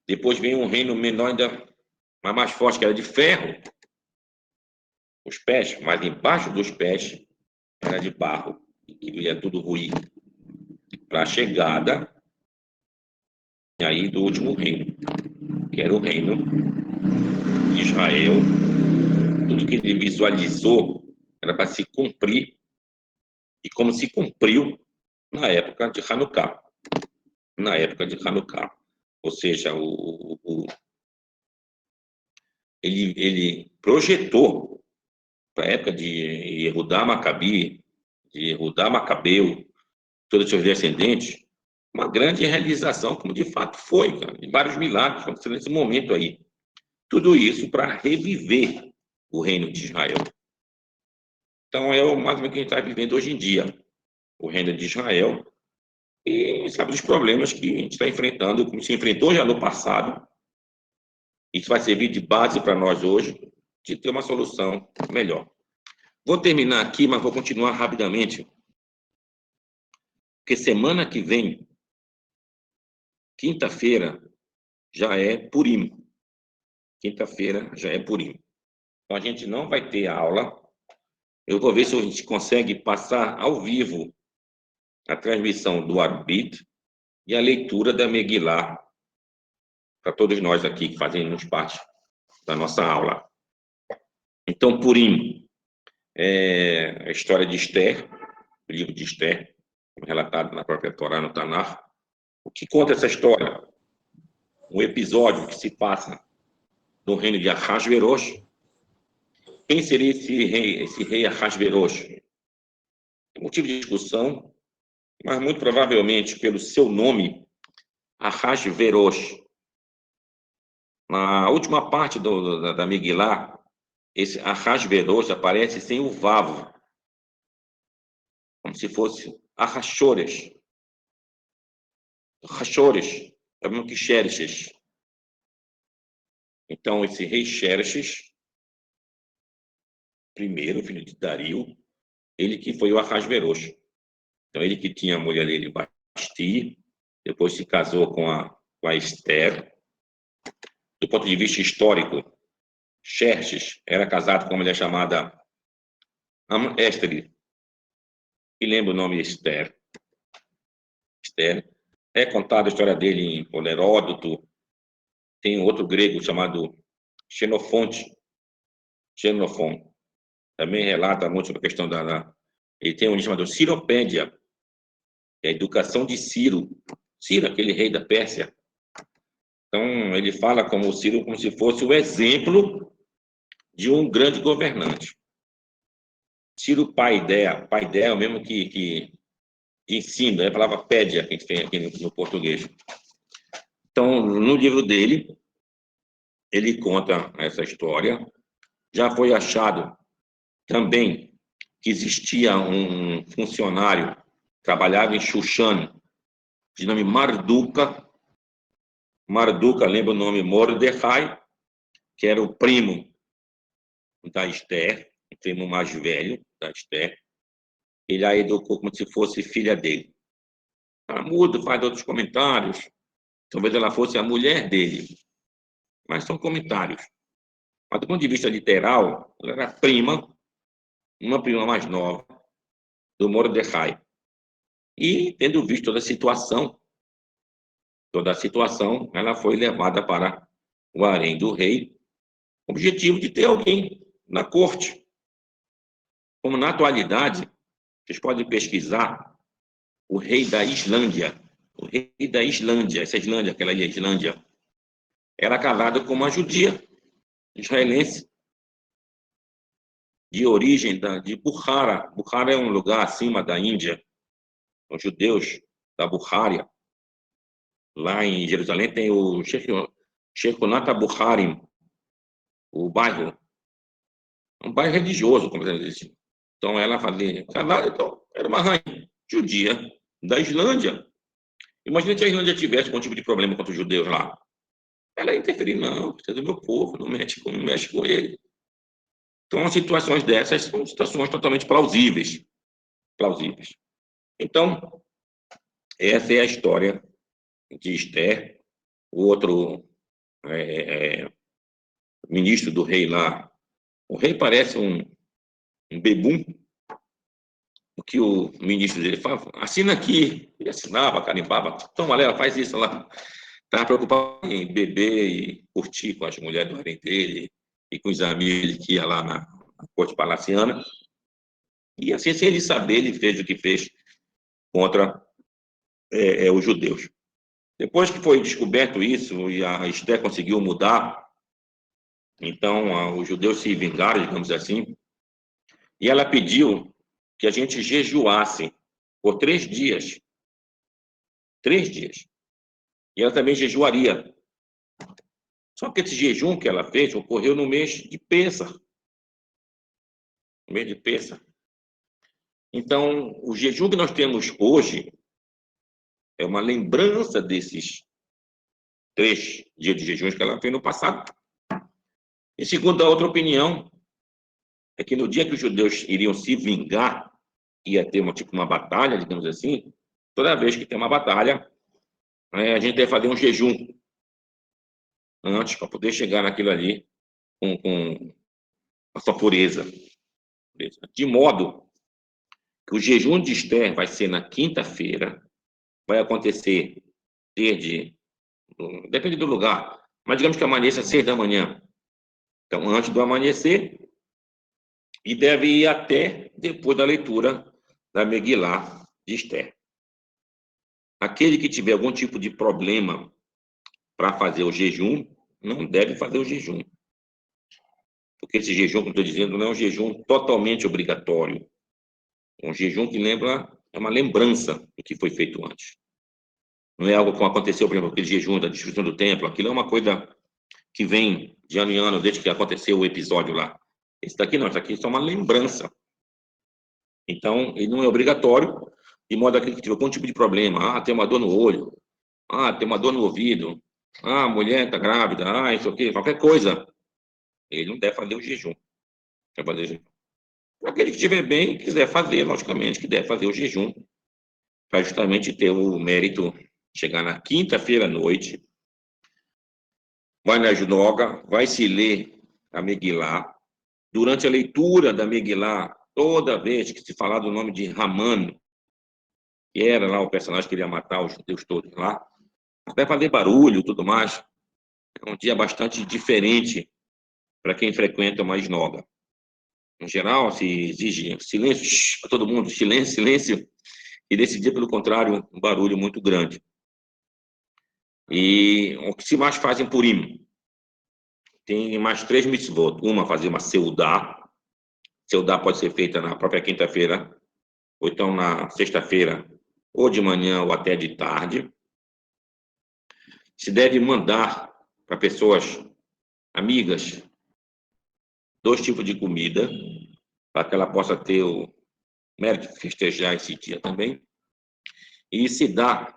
Depois vem um reino menor ainda, mas mais forte, que era de ferro. Os pés, mas embaixo dos pés era de barro, que ia tudo ruir. Para a chegada aí do último reino, que era o reino de Israel. Tudo que ele visualizou era para se cumprir, e como se cumpriu na época de Hanukkah. Na época de Hanukkah. Ou seja, ele projetou para a época de Yehudá Macabi, de Yehudá Macabeu, todos os seus descendentes, uma grande realização, como de fato foi, cara, de vários milagres acontecendo nesse momento aí. Tudo isso para reviver o reino de Israel. Então, é mais ou menos o que a gente está vivendo hoje em dia, o reino de Israel, e sabe dos problemas que a gente está enfrentando, como se enfrentou já no passado. Isso vai servir de base para nós hoje, de ter uma solução melhor. Vou terminar aqui, mas vou continuar rapidamente, porque semana que vem, quinta-feira, já é Purim. Quinta-feira já é Purim. Então, a gente não vai ter aula. Eu vou ver se a gente consegue passar ao vivo a transmissão do Arbit e a leitura da Megilá para todos nós aqui que fazemos parte da nossa aula. Então, Purim é a história de Esther, o livro de Esther, relatado na própria Torá, no Tanakh. O que conta essa história? Um episódio que se passa no reino de Ahasverosh. Quem seria esse rei Ahasverosh? É motivo de discussão, mas muito provavelmente pelo seu nome, Ahasverosh. Na última parte da Megilá, esse Ahasverosh aparece sem o Vav, como se fosse Ahashores. Ahashores, é o mesmo que Xerxes. Então, esse rei Xerxes, primeiro filho de Dario, ele que foi o Ahasverosh. Então, ele que tinha a mulher dele, Vasti, depois se casou com a Esther. Do ponto de vista histórico, Xerxes era casado com uma mulher chamada Esther, que lembra o nome Esther. Esther. É contada a história dele em Heródoto. Tem outro grego chamado Xenofonte. Também relata muito sobre a questão Ele tem um livro chamado Ciropédia, que é a educação de Ciro. Ciro, aquele rei da Pérsia. Então, ele fala como o Ciro como se fosse o exemplo de um grande governante. Ciro Paideia é o mesmo que ensina, é a palavra pédia que a gente tem aqui no português. Então, no livro dele, ele conta essa história. Já foi achado também que existia um funcionário que trabalhava em Shushan, de nome Marduka. Marduka lembra o nome Mordecai, que era o primo da Esther, o primo mais velho da Esther. Ele a educou como se fosse filha dele. Ela muda, faz outros comentários. Talvez ela fosse a mulher dele. Mas são comentários. Mas, do ponto de vista literal, ela era prima, uma prima mais nova, do Mordecai. E, tendo visto toda a situação, ela foi levada para o harém do rei, com o objetivo de ter alguém na corte. Como na atualidade, vocês podem pesquisar o rei da Islândia. O rei da Islândia, essa Islândia, aquela ilha Islândia, era casado com uma judia israelense de origem de Bukhara. Bukhara é um lugar acima da Índia. Os judeus da Bukharia. Lá em Jerusalém tem o Shekunat Bukharim, o bairro. Um bairro religioso, como se diz. Então, ela fazia casada, então, era uma rainha judia da Islândia. Imagina se a Islândia tivesse algum tipo de problema contra os judeus lá. Ela ia interferir, não, você é do meu povo, não mexe com ele. Então, situações dessas são situações totalmente plausíveis. Então, essa é a história de Esther. O outro ministro do rei lá, o rei parece um bebum, o que o ministro dele fala, assina aqui, ele assinava, carimbava, toma, Léo, faz isso lá. Estava preocupado em beber e curtir com as mulheres do harém dele e com os amigos que ia lá na corte palaciana. E assim, sem ele saber, ele fez o que fez contra os judeus. Depois que foi descoberto isso e a Esther conseguiu mudar, então os judeus se vingaram, digamos assim, e ela pediu que a gente jejuasse por 3 dias. 3 dias. E ela também jejuaria. Só que esse jejum que ela fez ocorreu no mês de Pêssar. no mês de Pêssar. Então, o jejum que nós temos hoje é uma lembrança desses 3 dias de jejuns que ela fez no passado. E segundo a outra opinião, é que no dia que os judeus iriam se vingar, ia ter uma batalha, digamos assim, toda vez que tem uma batalha, a gente deve fazer um jejum antes, para poder chegar naquilo ali com a sua pureza. De modo que o jejum de Esther vai ser na quinta-feira, vai acontecer depende do lugar, mas digamos que amanheça às 6 da manhã. Então, antes do amanhecer, e deve ir até depois da leitura da Megilá de Esther. Aquele que tiver algum tipo de problema para fazer o jejum, não deve fazer o jejum. Porque esse jejum, como estou dizendo, não é um jejum totalmente obrigatório. É um jejum que é uma lembrança do que foi feito antes. Não é algo como aconteceu, por exemplo, aquele jejum da destruição do templo. Aquilo é uma coisa que vem de ano em ano, desde que aconteceu o episódio lá. Esse daqui não, isso aqui é só uma lembrança. Então, ele não é obrigatório, de modo aquele que tiver algum tipo de problema. Tem uma dor no olho. Tem uma dor no ouvido. A mulher está grávida. Isso aqui, qualquer coisa. Ele não deve fazer o jejum. Deve fazer o jejum. Aquele que estiver bem, quiser fazer, logicamente, que deve fazer o jejum, para justamente ter o mérito, chegar na quinta-feira à noite, vai na Junoga, vai se ler a Megilá. Durante a leitura da Megilá, toda vez que se falar do nome de Haman, que era lá o personagem que queria matar os judeus todos lá, vai fazer barulho e tudo mais. É um dia bastante diferente para quem frequenta uma Junoga. Em geral, se exige silêncio para todo mundo, silêncio, silêncio, e nesse dia, pelo contrário, um barulho muito grande. E o que se mais faz em Purim? Tem mais 3 mitzvot. Uma, fazer uma seudá. Seudá pode ser feita na própria quinta-feira, ou então na sexta-feira, ou de manhã, ou até de tarde. Se deve mandar para pessoas amigas 2 tipos de comida, para que ela possa ter o mérito de festejar esse dia também. E se dá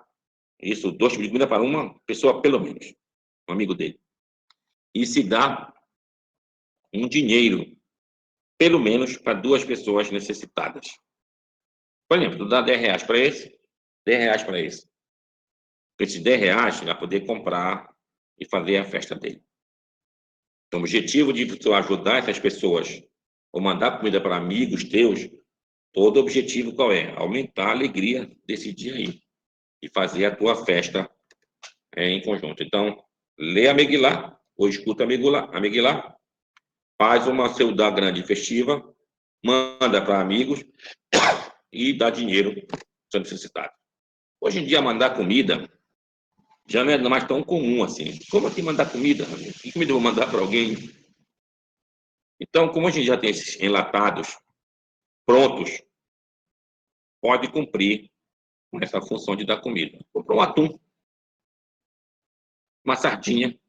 2 tipos de comida para uma pessoa, pelo menos, um amigo dele. E se dá um dinheiro, pelo menos, para 2 pessoas necessitadas. Por exemplo, tu dá R$10 para esse, R$10 para esse. Com esses R$10, ele vai poder comprar e fazer a festa dele. Então, o objetivo de tu ajudar essas pessoas, ou mandar comida para amigos teus, todo o objetivo qual é? Aumentar a alegria desse dia aí. E fazer a tua festa em conjunto. Então, lê a Megilá, ou escuta a Megilá, faz uma seudá grande festiva, manda para amigos e dá dinheiro para necessitado. Hoje em dia, mandar comida já não é mais tão comum assim. Como assim mandar comida? Que comida eu vou mandar para alguém? Então, como a gente já tem esses enlatados prontos, pode cumprir essa função de dar comida. Compra um atum, uma sardinha,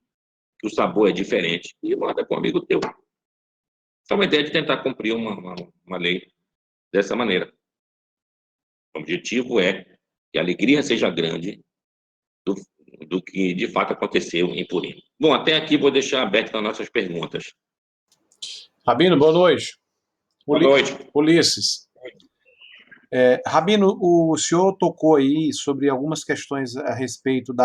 que o sabor é diferente, e manda para um amigo teu. Essa é uma ideia de tentar cumprir uma lei dessa maneira. O objetivo é que a alegria seja grande do que de fato aconteceu em Purim. Bom, até aqui vou deixar aberto as nossas perguntas. Rabino, boa noite. Boa noite. Ulisses. Rabino, o senhor tocou aí sobre algumas questões a respeito do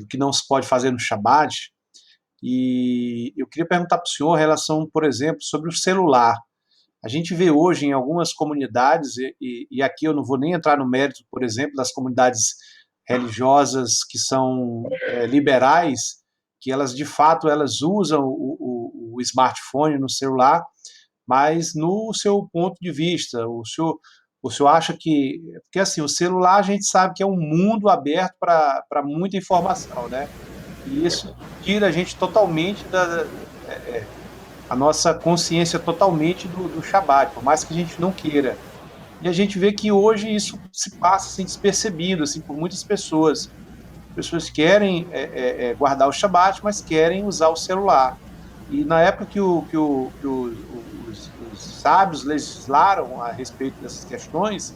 que não se pode fazer no Shabat, e eu queria perguntar para o senhor em relação, por exemplo, sobre o celular. A gente vê hoje em algumas comunidades, e aqui eu não vou nem entrar no mérito, por exemplo, das comunidades religiosas que são liberais, que elas, de fato, elas usam o smartphone no celular, mas no seu ponto de vista, o senhor acha que... Porque, assim, o celular a gente sabe que é um mundo aberto para muita informação, né? E isso tira a gente totalmente a nossa consciência totalmente do Shabat, por mais que a gente não queira. E a gente vê que hoje isso se passa assim, despercebido assim, por muitas pessoas. Pessoas querem guardar o Shabat, mas querem usar o celular. E na época que os sábios legislaram a respeito dessas questões,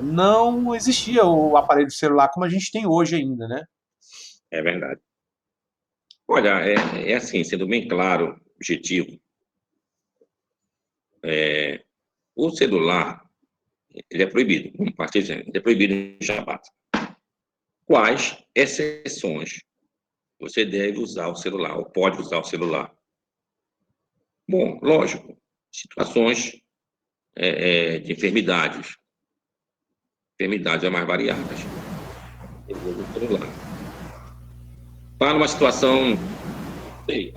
não existia o aparelho celular como a gente tem hoje ainda, né? É verdade. Olha, é assim, sendo bem claro, objetivo, o celular, ele é proibido, vamos partir dizendo, ele é proibido em Shabat. Quais exceções você deve usar o celular, ou pode usar o celular? Bom, lógico, situações de enfermidades mais variadas. Eu uso o celular. Para uma situação, sei,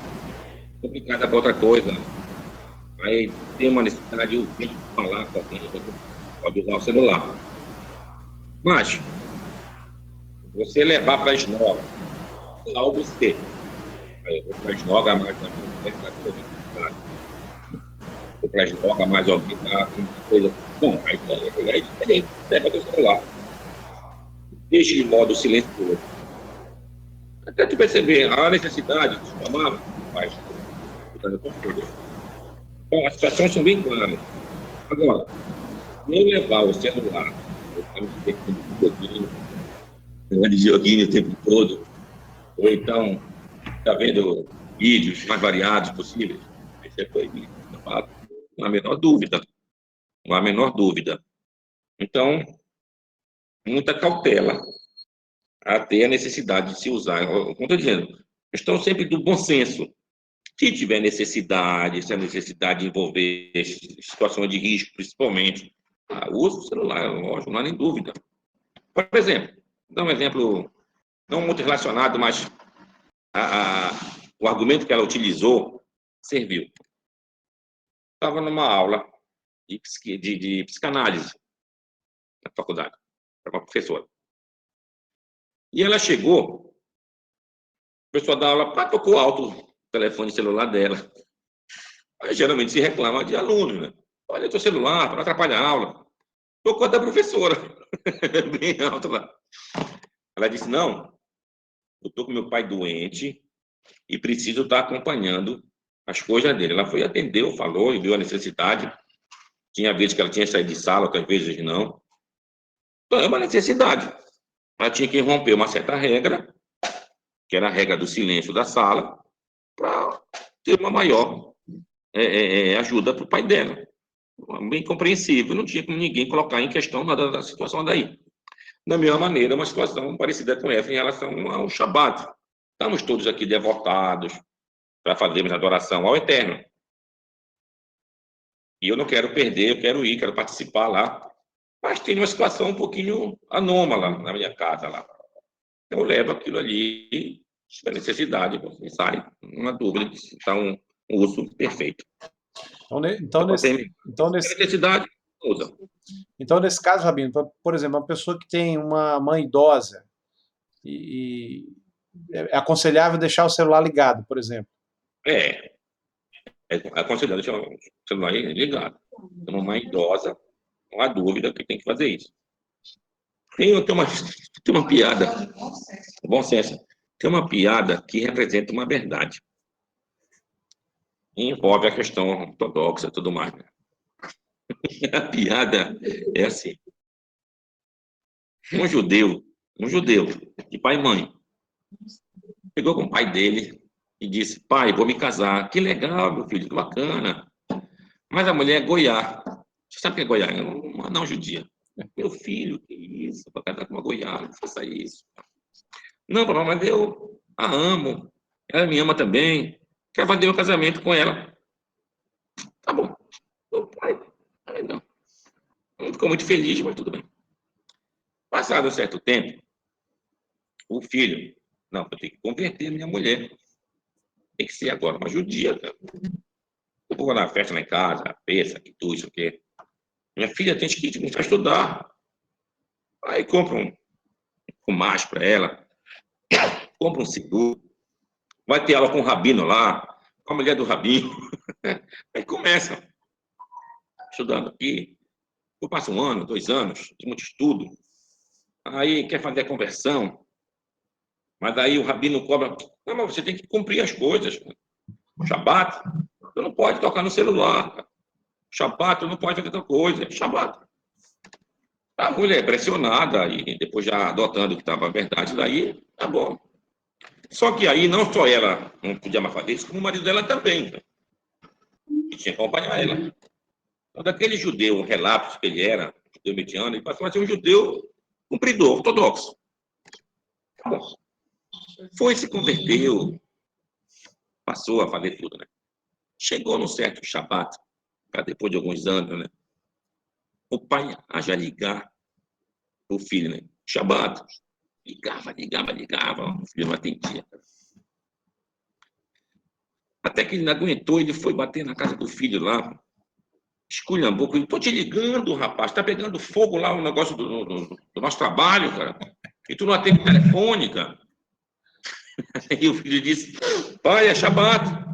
complicada para outra coisa, aí tem uma necessidade urgente de falar com alguém, pode usar o celular. Mas, você levar para a esmola, algo C. Aí eu vou para a esmola, mais ou vou para a esmola, mais alguém está com coisa. Bom, aí é diferente, leva teu celular. Deixe de modo silencioso. Até tu perceber a necessidade de chamar, mas então, as situações são bem claras. Agora, não levar o celular, de joguinho o tempo todo, ou então está vendo vídeos mais variados possíveis, isso é proibido. Não há a menor dúvida. Não há a menor dúvida. Então, muita cautela até a necessidade de se usar. Como estou dizendo, questão sempre do bom senso. Se tiver necessidade, se a necessidade de envolver situações de risco, principalmente, use o celular, lógico, não há nem dúvida. Por exemplo, vou dar um exemplo não muito relacionado, mas o argumento que ela utilizou serviu. Estava numa aula de psicanálise na faculdade, para uma professora. E ela chegou, o professor da aula tocou alto o telefone celular dela. Aí, geralmente se reclama de aluno, né? Olha, teu celular, para atrapalhar a aula. Tocou da professora, bem alto lá. Ela disse, não, eu estou com meu pai doente e preciso estar acompanhando as coisas dele. Ela foi, atendeu, falou e viu a necessidade. Tinha vezes que ela tinha saído de sala, outras vezes não. Então, é uma necessidade. Ela tinha que romper uma certa regra, que era a regra do silêncio da sala, para ter uma maior ajuda para o pai dela. Bem compreensível, não tinha como ninguém colocar em questão nada da situação daí. Da mesma maneira, uma situação parecida com essa em relação ao Shabat. Estamos todos aqui devotados para fazermos adoração ao Eterno. E eu não quero perder, eu quero ir, quero participar lá. Mas tem uma situação um pouquinho anômala na minha casa lá. Eu levo aquilo ali, se a necessidade, você sai, uma dúvida de se está um uso perfeito. Então, necessidade, usa. Então, nesse caso, Rabino, por exemplo, uma pessoa que tem uma mãe idosa e é aconselhável deixar o celular ligado, por exemplo. É aconselhável deixar o celular ligado. Uma mãe idosa, não há dúvida que tem que fazer isso. Tem uma piada, bom senso, tem uma piada que representa uma verdade. E envolve a questão ortodoxa e tudo mais. Né? A piada é assim. Um judeu, de pai e mãe, chegou com o pai dele e disse, pai, vou me casar. Que legal, meu filho, que bacana. Mas a mulher é goiá. Você sabe o que é goiá? É uma não judia. Meu filho, que isso? Para casar com uma goiá, não faça isso. Não, papai, mas eu a amo. Ela me ama também. Quero fazer um casamento com ela. Tá bom. O pai, não. Não ficou muito feliz, mas tudo bem. Passado um certo tempo, o filho, não, eu tenho que converter minha mulher. Tem que ser agora uma judia. Cara. Eu vou na festa lá em casa, peça, que tudo, isso aqui. Minha filha tem que começar a estudar. Aí compra um macho para ela, compra um seguro, vai ter aula com o rabino lá, com a mulher do rabino. Aí começa, estudando aqui. Eu passo 1 ano, 2 anos, de muito estudo. Aí quer fazer a conversão, mas aí o rabino cobra. Não, mas você tem que cumprir as coisas. Shabat, você não pode tocar no celular. Shabat não pode fazer tal coisa, é Shabat. A mulher pressionada, e depois já adotando que estava a verdade, daí tá bom. Só que aí não só ela não podia mais fazer isso, como o marido dela também, né? E tinha que acompanhar ela. Então, daquele judeu relapso que ele era, judeu mediano, ele passou a ser um judeu cumpridor, ortodoxo. Tá bom. Foi, se converteu, passou a fazer tudo, né? Chegou num certo Shabat, depois de alguns anos, né? O pai já ligar o filho, né? Shabat. Ligava, o filho não atendia. Até que ele não aguentou, ele foi bater na casa do filho lá, esculhambou com ele. Tô te ligando, rapaz, tá pegando fogo lá o negócio do nosso trabalho, cara. E tu não atende telefone, cara. E o filho disse, pai, é Shabat.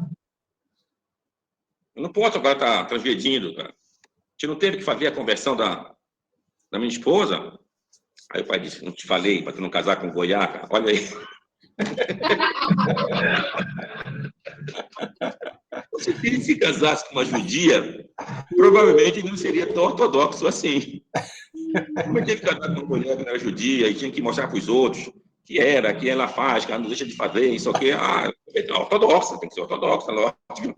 Eu não posso agora estar transgredindo, cara. A gente não teve que fazer a conversão da minha esposa. Aí o pai disse, não te falei para tu não casar com Goiás, cara. Olha aí. Se ele se casasse com uma judia, provavelmente ele não seria tão ortodoxo assim. Como é que ele casar com uma mulher que era judia e tinha que mostrar para os outros que ela faz, que ela não deixa de fazer, isso aqui. É ortodoxa, tem que ser ortodoxa, lógico.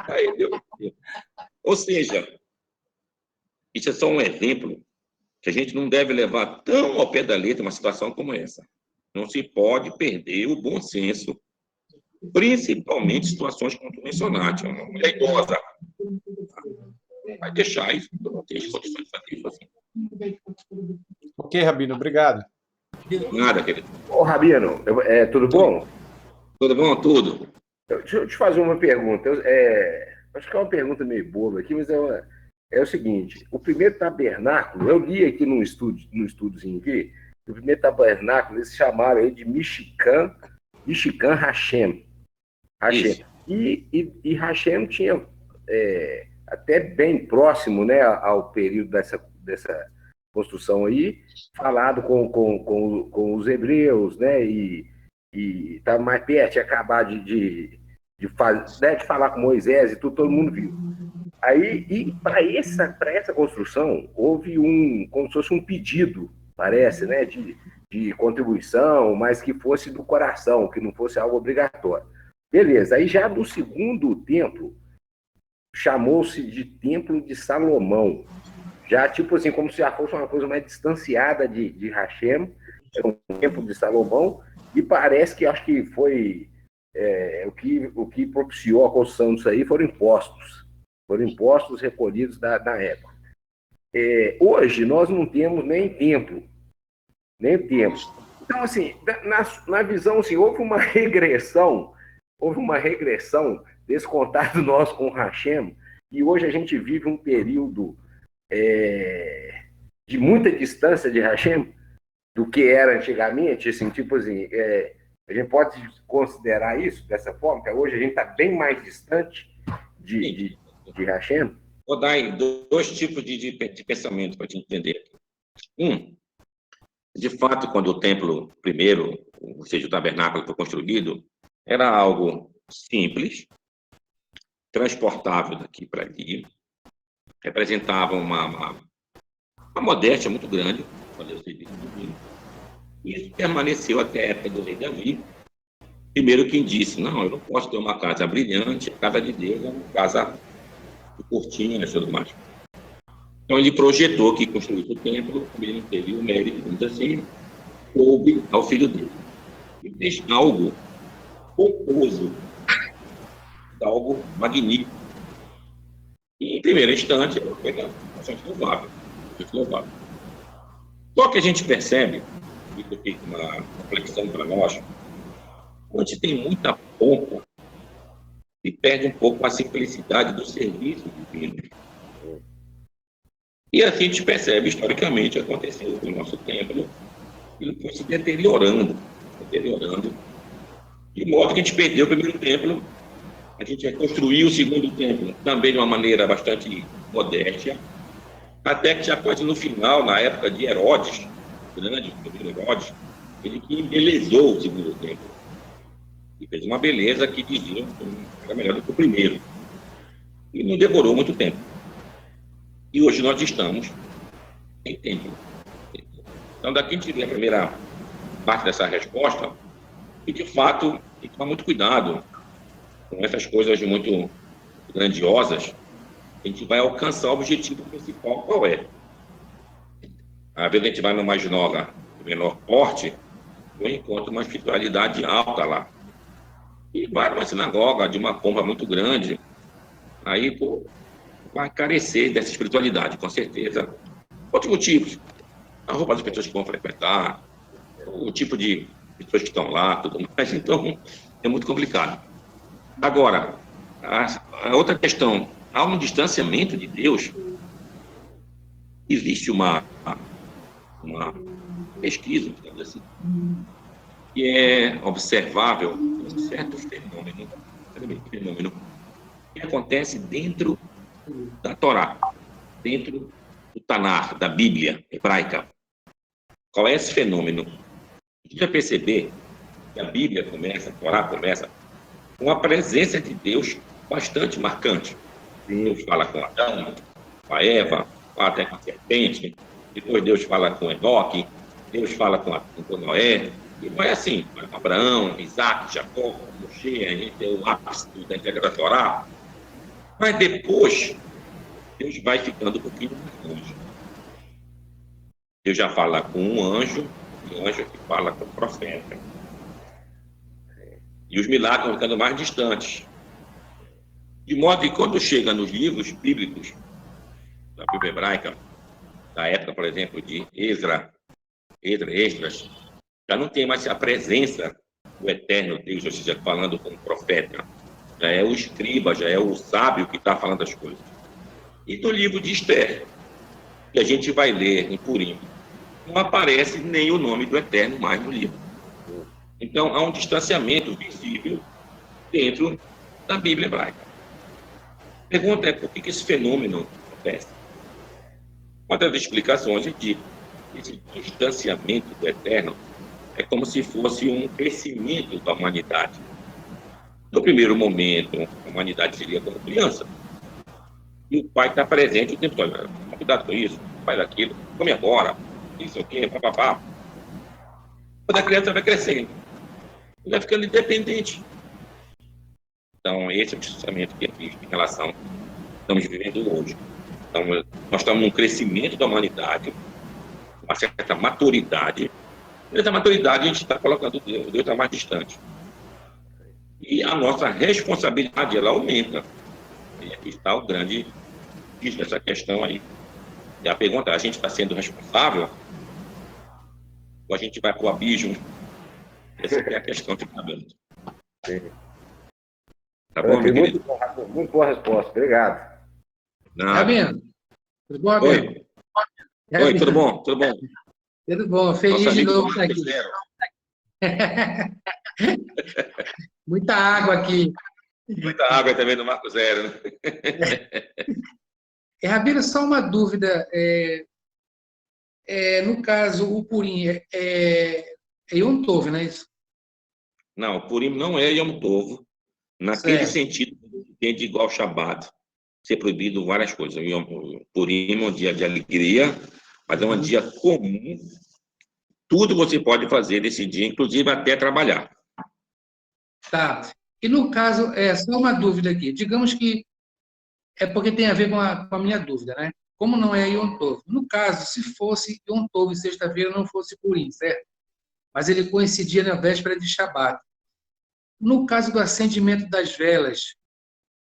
Aí, ou seja, isso é só um exemplo que a gente não deve levar tão ao pé da letra uma situação como essa. Não se pode perder o bom senso, principalmente em situações como tu mencionaste. Uma mulher idosa vai deixar isso, não tem condições de fazer isso assim. Ok, Rabino, obrigado. Nada, querido. Ô, Rabino, tudo bom? Tudo bom? Tudo. Deixa eu te fazer uma pergunta. Acho que é uma pergunta meio boba aqui, mas é o seguinte: o primeiro tabernáculo, eu li aqui no estúdiozinho aqui, o primeiro tabernáculo, eles chamaram ele de Mishkan Hashem. E Hashem tinha até bem próximo, né, ao período dessa construção aí, falado com os hebreus, né, e estava mais perto, tinha acabado de falar com Moisés e tudo, todo mundo viu. Aí, e para essa construção, houve como se fosse um pedido, parece, né, de contribuição, mas que fosse do coração, que não fosse algo obrigatório. Beleza, aí já do segundo templo, chamou-se de Templo de Salomão. Já, tipo assim, como se já fosse uma coisa mais distanciada de Hashem, era um Templo de Salomão, e parece que, acho que foi o que propiciou a construção disso aí foram impostos recolhidos da época. Hoje, nós não temos nem templo. Então, assim, na visão, assim, houve uma regressão desse contato nosso com Hashem, e hoje a gente vive um período de muita distância de Hashem do que era antigamente, assim, tipo assim, a gente pode considerar isso dessa forma, que hoje a gente está bem mais distante de Hashem. Vou dar aí dois tipos de pensamento para te entender. De fato, quando o templo primeiro, ou seja, o tabernáculo foi construído, era algo simples, transportável daqui para ali, representava uma modéstia muito grande, quando eu sei disso. Isso permaneceu até a época do rei Davi. Primeiro quem disse, não, eu não posso ter uma casa brilhante, a casa de Deus é uma casa de cortinas e tudo mais. Então ele projetou que construísse o templo, ele teve o mérito, vamos dizer assim, coube ao filho dele. E fez algo pomposo, algo magnífico. E, em primeira instância, foi bastante louvável. Só que a gente percebe, e eu fiz uma reflexão para nós, quando a gente tem muita pompa, e perde um pouco a simplicidade do serviço divino. E assim a gente percebe, historicamente, aconteceu com o nosso templo, ele foi se deteriorando, de modo que a gente perdeu o primeiro templo, a gente reconstruiu o segundo templo também de uma maneira bastante modéstia, até que já quase no final, na época de Herodes, grande, o primeiro Herodes, ele que embelezou o segundo templo. E fez uma beleza que diziam que era melhor do que o primeiro. E não demorou muito tempo. E hoje nós estamos em templo. Então, daqui a gente vê a primeira parte dessa resposta, e de fato, tem que tomar muito cuidado com essas coisas muito grandiosas, a gente vai alcançar o objetivo principal, qual é? Às vezes a gente vai numa esnoga de menor porte, eu encontro uma espiritualidade alta lá. E vai numa sinagoga de uma pompa muito grande, aí pô, vai carecer dessa espiritualidade, com certeza. Outros motivos, a roupa das pessoas que vão frequentar, o tipo de pessoas que estão lá, tudo mais, então é muito complicado. Agora, a outra questão, há um distanciamento de Deus, existe uma pesquisa, digamos assim, que é observável um certo fenômeno que acontece dentro da Torá, dentro do Tanar, da Bíblia hebraica. Qual é esse fenômeno? A gente vai perceber que a Bíblia começa, a Torá começa, com a presença de Deus bastante marcante. Deus fala com Adão, com a Eva, até com a serpente, depois Deus fala com Enoque, Deus fala com Noé, e vai assim, com Abraão, Isaac, Jacó, Moshe, a gente tem o ápice da entrega da Torá. Mas depois, Deus vai ficando um pouquinho mais longe. Deus já fala com um anjo, e o anjo que fala com o profeta. E os milagres vão ficando mais distantes. De modo que quando chega nos livros bíblicos da Bíblia hebraica, da época, por exemplo, de Esdras, já não tem mais a presença do eterno Deus, ou seja, falando como profeta. Já é o escriba, já é o sábio que está falando as coisas. E no livro de Esther, que a gente vai ler em Purim, não aparece nem o nome do eterno mais no livro. Então, há um distanciamento visível dentro da Bíblia hebraica. A pergunta é, por que esse fenômeno acontece? Uma das explicações é que esse distanciamento do eterno é como se fosse um crescimento da humanidade. No primeiro momento, a humanidade seria como criança. E o pai está presente o tempo todo. Toma cuidado com isso, faz aquilo, come agora, isso, o quê, papapá. Quando a criança vai crescendo, vai ficando independente. Então, esse é o distanciamento que existe em relação ao que estamos vivendo hoje. Então, nós estamos num crescimento da humanidade, uma certa maturidade. E nessa maturidade, a gente está colocando Deus, o Deus está mais distante. E a nossa responsabilidade, ela aumenta. E aqui está o grande risco dessa questão aí. E a pergunta, a gente está sendo responsável ou a gente vai para o abismo? Essa é a questão que está dando. Tá bom, meu querido? Muito boa resposta, obrigado. Rabino, tudo bom, Oi. Rabino? Oi, tudo bom? Tudo bom? Tudo bom, feliz Nosso de amigo novo estar Marcos aqui. Zero. Muita água aqui. Muita água também no Marco Zero, né? Rabino, só uma dúvida. No caso, o Purim é Yom Tov, não é isso? Não, o Purim não é Yom Tov, naquele Certo. sentido que entende igual ao Shabat, ser proibido várias coisas. O Purim é um dia de alegria, mas é um dia comum. Tudo você pode fazer nesse dia, inclusive até trabalhar. Tá. E no caso, só uma dúvida aqui. Digamos que é porque tem a ver com a minha dúvida, né? Como não é Yom Tov? No caso, se fosse Yom Tov e sexta-feira não fosse Purim, certo? Mas ele coincidia na véspera de Shabat. No caso do acendimento das velas,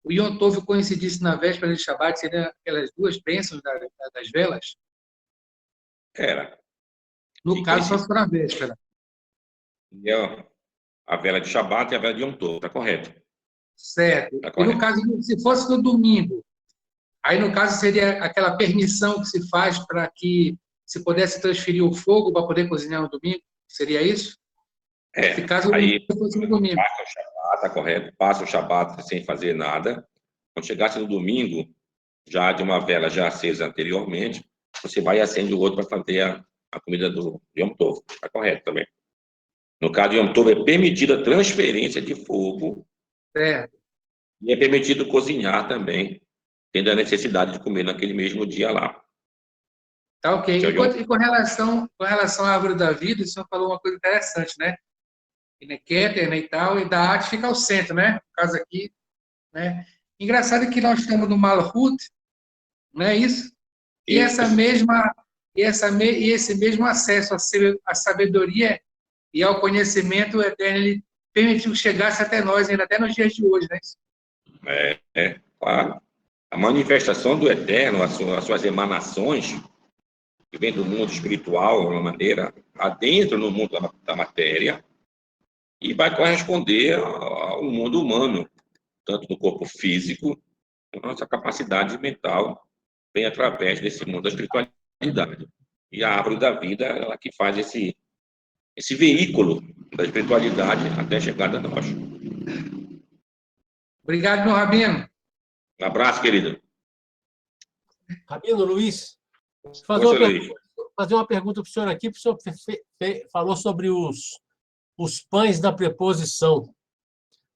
o Yom Tov coincidisse na véspera de Shabat, seriam aquelas duas bênçãos das velas? Era. No caso, só se for na véspera. A vela de Shabat e a vela de Yom Tov, está correto. Certo. Tá E no correto. caso, se fosse no domingo, aí no caso seria aquela permissão que se faz para que se pudesse transferir o fogo para poder cozinhar no domingo? Seria isso? Se caso Aí fosse no domingo. passa o Shabat, tá correto, passa o Shabat sem fazer nada. Quando chegasse no domingo, já de uma vela já acesa anteriormente, você vai e acende o outro para fazer a comida do Yom Tov. Está correto também. No caso de Yom Tov, é permitida a transferência de fogo Certo. e é permitido cozinhar também, tendo a necessidade de comer naquele mesmo dia lá. Tá ok. Tchau, João. E com relação à árvore da vida, o senhor falou uma coisa interessante, né? E, né, Keter, né, e tal, e da arte fica ao centro, né? No caso aqui, né? Engraçado que nós estamos no Malhut, não é isso? E esse mesmo acesso à sabedoria e ao conhecimento eterno, ele permitiu que chegasse até nós, ainda até nos dias de hoje, né? Claro. A manifestação do Eterno, as suas emanações, que vem do mundo espiritual, de uma maneira, adentro no mundo da matéria, e vai corresponder ao mundo humano, tanto no corpo físico, a nossa capacidade mental vem através desse mundo da espiritualidade. E a árvore da vida, ela que faz esse veículo da espiritualidade até a chegada a nós. Obrigado, meu Rabino. Um abraço, querido. Rabino Luiz, Luiz. fazer uma pergunta para o senhor aqui, porque o senhor falou sobre os pães da preposição.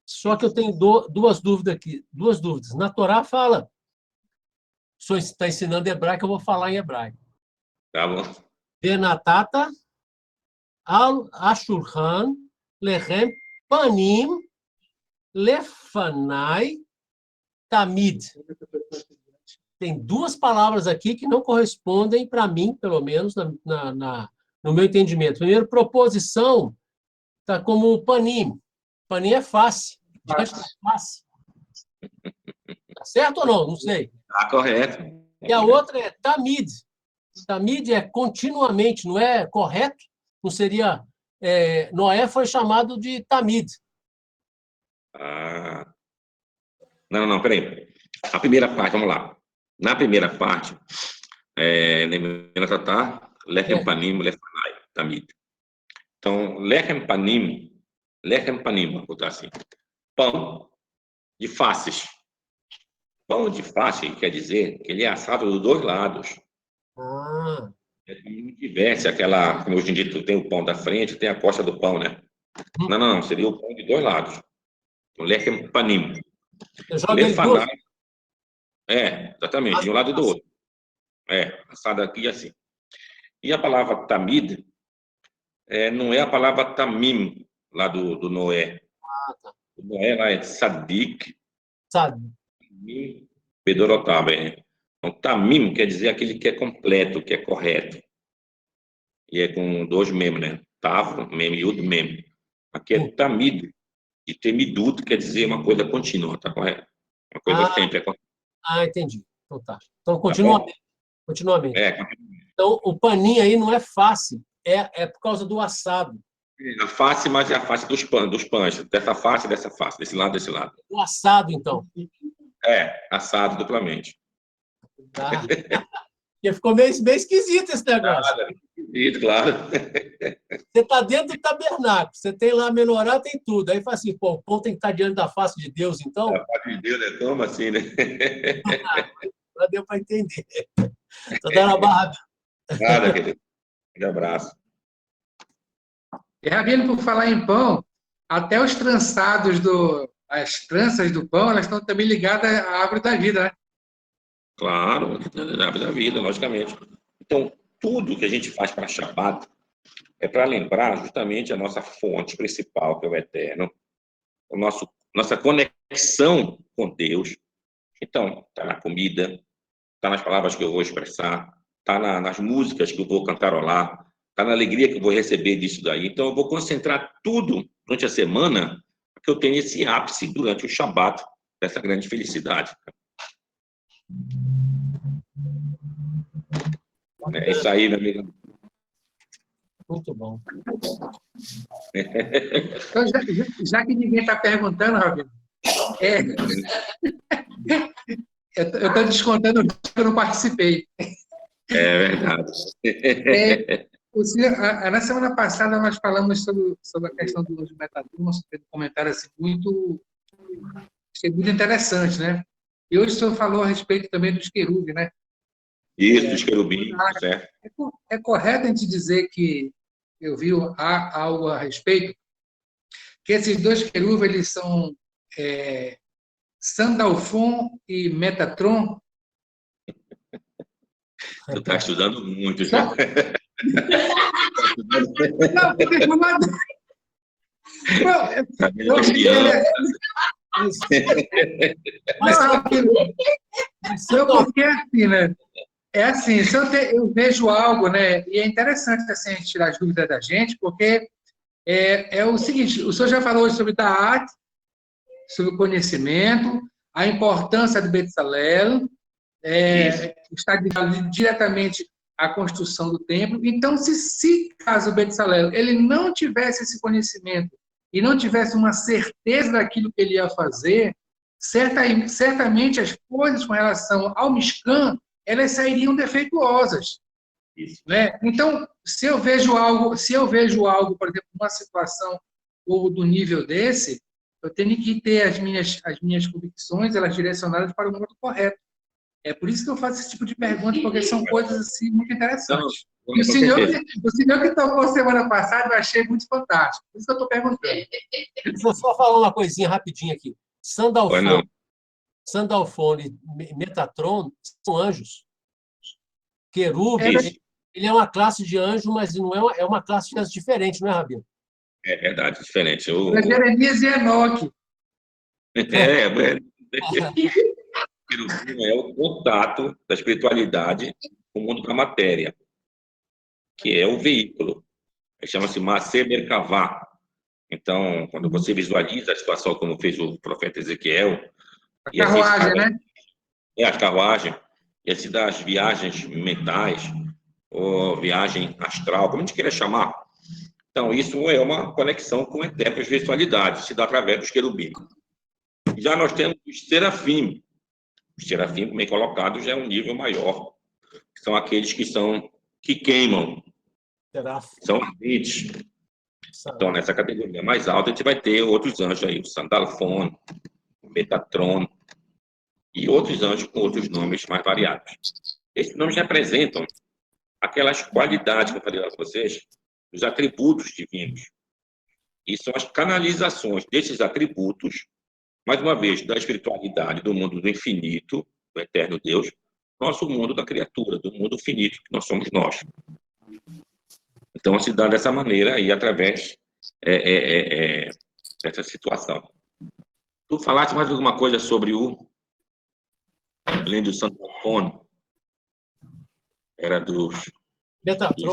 Só que eu tenho duas dúvidas aqui. Duas dúvidas. Na Torá fala, o senhor está ensinando hebraico, eu vou falar em hebraico. Tá bom. Benatata al ashulchan lechem panim lefanai tamid. Tem duas palavras aqui que não correspondem para mim, pelo menos, no meu entendimento. Primeiro, proposição está como panim. Panim é face. Face. Tá certo ou não? Não sei. Tá correto. E a outra é tamid. Tamid é continuamente, não é correto? Não seria... Noé foi chamado de tamid. Não, peraí. A primeira parte, vamos lá. Na primeira parte, Lechem Panim, Lefanai, Tamid. Então, Lechem Panim, vou botar assim, pão de faces. Pão de face quer dizer que ele é assado dos dois lados. É como se tivesse aquela, como hoje em dia tu tem o pão da frente, tem a costa do pão, né? Não, seria o pão de dois lados. Então, Lechem Panim. Lefanai. Exatamente, de um lado e do outro. Assado aqui assim. E a palavra tamid não é a palavra tamim, lá do Noé. Tá. O Noé lá é tzadik, Sabe? bedorotabe. Então, tamim quer dizer aquele que é completo, que é correto. E é com dois mem, né? Tav, mem, yud, mem. Aqui é tamid, e temidut quer dizer uma coisa contínua, tá correto? Uma coisa sempre. Entendi. Então tá. Então, continuamente. Então, o paninho aí não é face, é por causa do assado. A face, mas é a face dos pães. Dessa face, desse lado, desse lado. O assado, então. Assado duplamente. Tá. Porque ficou meio esquisito esse negócio. Claro. Você está dentro do tabernáculo, você tem lá a menorá, tem tudo. Aí fala assim, pô, o pão tem que estar diante da face de Deus, então? A face de Deus, como assim, né? Não deu para entender. Estou dando a barra. Nada, querido. Um abraço. E, Rabino, por falar em pão, até os trançados as tranças do pão, elas estão também ligadas à árvore da vida, né? Claro, a árvore da vida, logicamente. Então, tudo que a gente faz para Shabbat é para lembrar justamente a nossa fonte principal, que é o Eterno, nossa conexão com Deus. Então, está na comida, está nas palavras que eu vou expressar, está nas músicas que eu vou cantarolar, está na alegria que eu vou receber disso daí. Então, eu vou concentrar tudo durante a semana para que eu tenha esse ápice durante o Shabbat, dessa grande felicidade. É isso aí, meu amigo. Muito bom. Então, já que ninguém está perguntando, Rabino, eu estou descontando que eu não participei. É verdade. Na semana passada, nós falamos sobre a questão dos metatrons, um comentário assim, muito interessante, né? E hoje o senhor falou a respeito também dos querubins, né? Isso, dos querubins, certo. É correto a gente dizer que eu vi algo a respeito, que esses dois querubins, eles são Sandalfon e Metatron, Tu está estudando muito já. Não, porque foi uma... Tá vendo que te amo. Mas, Não, porque é assim, né? É assim, se eu vejo algo, né? E é interessante assim, a gente tirar as dúvidas da gente, porque é o seguinte: o senhor já falou hoje sobre Da'at, sobre o conhecimento, a importância do Betzalel, está ligado diretamente à construção do templo. Então, se caso o Betzalel ele não tivesse esse conhecimento e não tivesse uma certeza daquilo que ele ia fazer, certamente as coisas com relação ao Mishkan, elas sairiam defeituosas. Isso. Né? Então, se eu vejo algo, por exemplo, uma situação ou do nível desse, eu tenho que ter as minhas convicções, elas direcionadas para o modo correto. É por isso que eu faço esse tipo de pergunta, porque são coisas assim muito interessantes. Não, E o senhor que tocou semana passada, eu achei muito fantástico. Por isso que eu estou perguntando. Deixa eu só falar uma coisinha rapidinho aqui. Sandalfon e Metatron são anjos. Querube, ele é uma classe de anjo, mas não é uma classe de anjo diferente, não é, Rabino? É verdade, diferente. É Jeremias e Enoque. É o contato da espiritualidade com o mundo da matéria, que é o veículo. Chama-se Maaseh Merkavah. Então, quando você visualiza a situação como fez o profeta Ezequiel... A carruagem, né? A carruagem. E assim, das viagens mentais, ou viagem astral, como a gente queira chamar. Então, isso é uma conexão com a eterna espiritualidade, se dá através dos querubins. Já nós temos os serafim. Os serafim, bem colocados, já é um nível maior. São aqueles que queimam, são ardentes. Então, nessa categoria mais alta, a gente vai ter outros anjos aí, o Sandalfon, o Metatron, e outros anjos com outros nomes mais variados. Esses nomes representam aquelas qualidades que eu falei para vocês, os atributos divinos. E são as canalizações desses atributos, mais uma vez, da espiritualidade, do mundo do infinito, do eterno Deus, nosso mundo da criatura, do mundo finito, que nós somos nós. Então, se dá dessa maneira aí, através dessa situação. Tu falaste mais alguma coisa sobre além do Sandalfon, era dos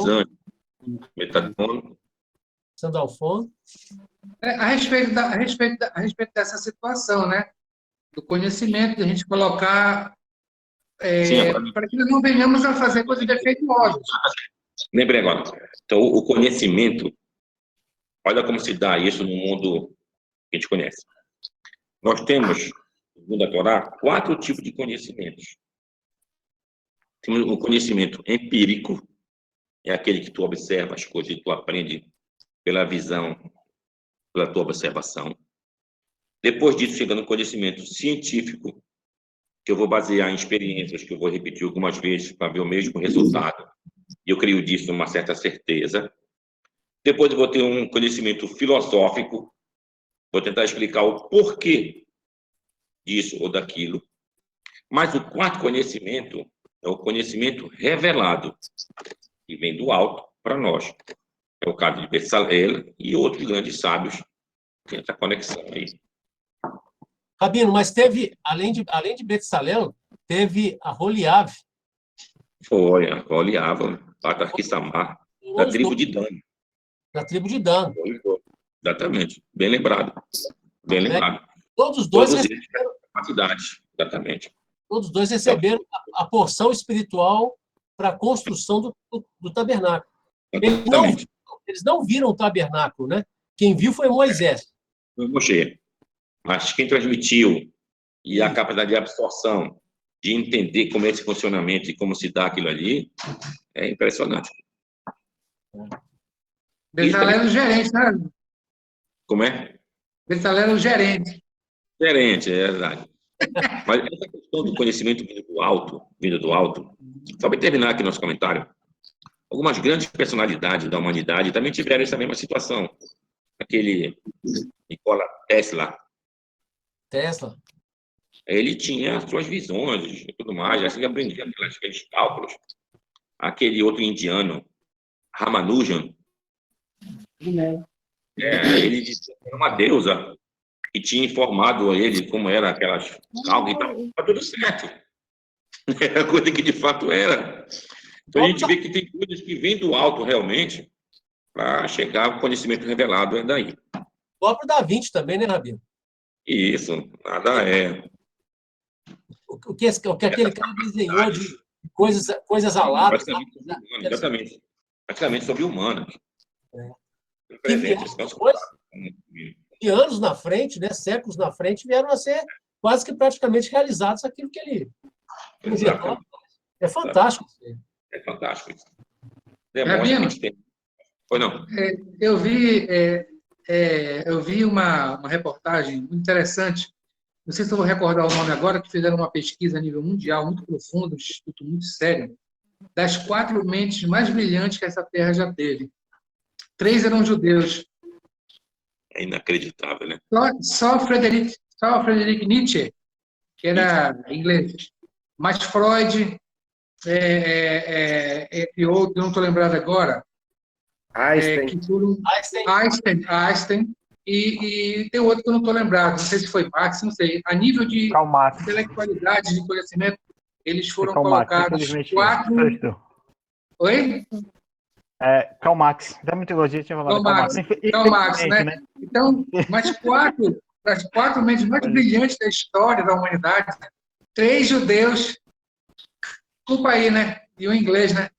anjos, Metatron, Sandalfon. A respeito dessa situação, né? Do conhecimento, de a gente colocar para que não venhamos a fazer coisas defeituosas. Lembrei agora. Então, o conhecimento, olha como se dá isso no mundo que a gente conhece. Nós temos, segundo a Torá, 4 tipos de conhecimentos. Temos o conhecimento empírico, é aquele que tu observa as coisas e tu aprende pela visão, pela tua observação. Depois disso, chega no conhecimento científico, que eu vou basear em experiências que eu vou repetir algumas vezes para ver o mesmo resultado. E eu creio disso uma certa certeza. Depois eu vou ter um conhecimento filosófico, vou tentar explicar o porquê disso ou daquilo. Mas o 4º conhecimento é o conhecimento revelado, que vem do alto para nós. É o caso de Betzalel e outros grandes sábios que tem essa conexão aí. Rabino, mas teve, além de Betzalel, teve a Holiav. Foi, a Holiav, Batar-Kissamar, da tribo de Dan. Da tribo de Dan. Exatamente. Bem lembrado. Bem lembrado. Todos os dois receberam capacidades, exatamente. Todos os dois receberam a porção espiritual para a construção do tabernáculo. Eles não viram o tabernáculo, né? Quem viu foi Moisés. Foi Moshe. Mas quem transmitiu e a capacidade de absorção, de entender como é esse funcionamento e como se dá aquilo ali, é impressionante. Betzalel é o gerente, né? Como é? Betzalel é o gerente. Gerente, é verdade. Mas essa questão do conhecimento vindo do alto, só para terminar aqui nosso comentário, algumas grandes personalidades da humanidade também tiveram essa mesma situação. Aquele Nikola Tesla. ele tinha suas visões e tudo mais, assim, ele aprendia aqueles cálculos. Aquele outro indiano, Ramanujan, ele dizia que era uma deusa que tinha informado ele como era aquelas cálculos e tal. Tá tudo certo. Era coisa que de fato era. Então a gente vê que tem coisas que vêm do alto realmente para chegar ao conhecimento revelado daí. O próprio Da Vinci também, né, Rabino? Isso, nada é. O que aquele cara desenhou de coisas aladas. Praticamente sobre humanas. E anos na frente, né, séculos na frente, vieram a ser quase que praticamente realizados aquilo que ele inventou. É fantástico. É fantástico isso. Rabino, Ou não? eu vi uma reportagem muito interessante, não sei se eu vou recordar o nome agora, que fizeram uma pesquisa a nível mundial muito profunda, um instituto muito sério, das 4 mentes mais brilhantes que essa terra já teve. 3 eram judeus. É inacreditável, né? Só Friedrich Nietzsche, que era inglês. Mas Freud e outro, não estou lembrado agora. Einstein. E tem outro que eu não estou lembrado, não sei se foi Marx, não sei. A nível de intelectualidade, de conhecimento, eles foram colocados 4... Oi? Karl Marx. Da mitologia tinha falado Karl Marx, né? Então, das 4 mentes mais brilhantes da história da humanidade, 3 judeus, desculpa aí, né? E o inglês, né?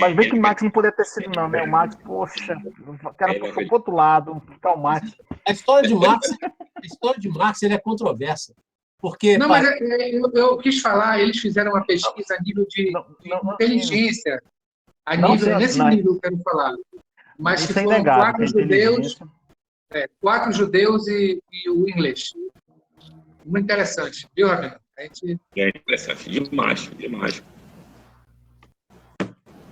Mas vê que Marx não poderia ter sido, não, né? O Marx, poxa, o cara ficou pro outro lado, Karl Marx. A história de Marx ele é controversa. Porque, não, mas eu quis falar, eles fizeram uma pesquisa a nível de inteligência. Nesse nível eu quero falar. Mas que foram 4 judeus, 4 judeus e o inglês. Muito interessante, viu, Rabino? É interessante, demais.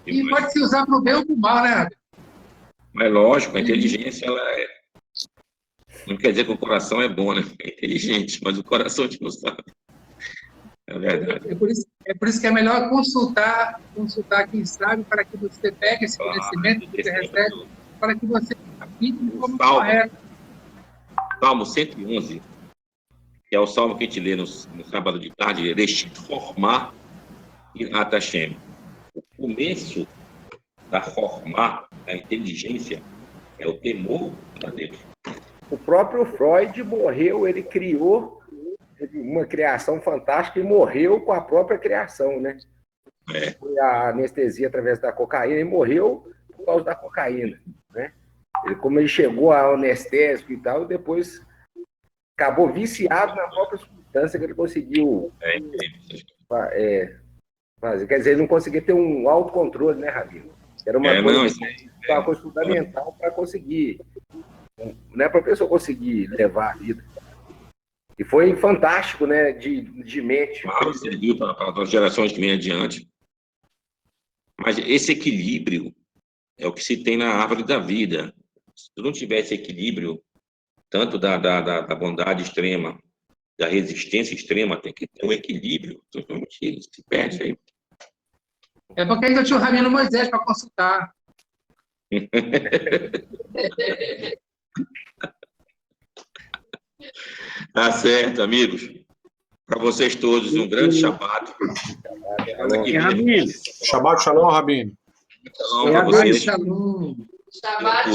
E pode se usar para o bem ou para o mal, né, Rabino? Mas lógico, a inteligência ela não quer dizer que o coração é bom, né? É inteligente, mas o coração a gente não sabe. É verdade. É por isso que é melhor consultar quem sabe, para que você pegue esse conhecimento que você recebe, para que você aplique de forma correta. Salmo 111, que é o salmo que a gente lê no sábado de tarde, Reshit Formar e Hashem. O começo da formar, da inteligência, é o temor a Deus. O próprio Freud morreu, ele criou uma criação fantástica e morreu com a própria criação, né? Foi a anestesia através da cocaína e morreu por causa da cocaína, né? Como ele chegou ao anestésico e tal, depois acabou viciado na própria substância que ele conseguiu fazer. Quer dizer, ele não conseguia ter um autocontrole, né, Rabino? Era uma coisa fundamental para conseguir, né, para a pessoa conseguir levar a vida. E foi fantástico, né, de mente. Serviu para as gerações que vêm adiante. Mas esse equilíbrio é o que se tem na árvore da vida. Se tu não tiver esse equilíbrio, tanto da bondade extrema, da resistência extrema, tem que ter um equilíbrio. Se perde aí. É porque ainda tinha o Rabino Moisés para consultar. Tá certo, amigos. Para vocês todos, um grande Shabbat. Shabbat Shalom, Rabino. Shalom para vocês. Shabbat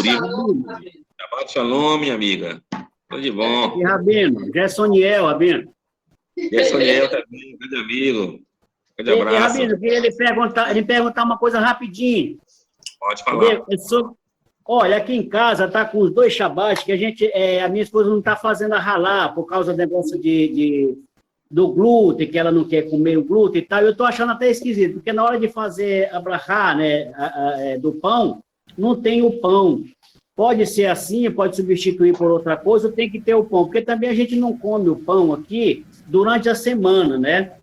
Shalom, minha amiga. Tudo de bom. E Rabino, Gessoniel, Rabino. Gessoniel também, grande amigo. Grande abraço. Rabino, eu queria lhe perguntar uma coisa rapidinho. Pode falar. Olha, aqui em casa tá com os 2 Shabat que a minha esposa não está fazendo a ralar por causa do negócio do glúten, que ela não quer comer o glúten e tal. Eu estou achando até esquisito, porque na hora de fazer a brachá, né, do pão, não tem o pão. Pode ser assim, pode substituir por outra coisa, tem que ter o pão, porque também a gente não come o pão aqui durante a semana, né?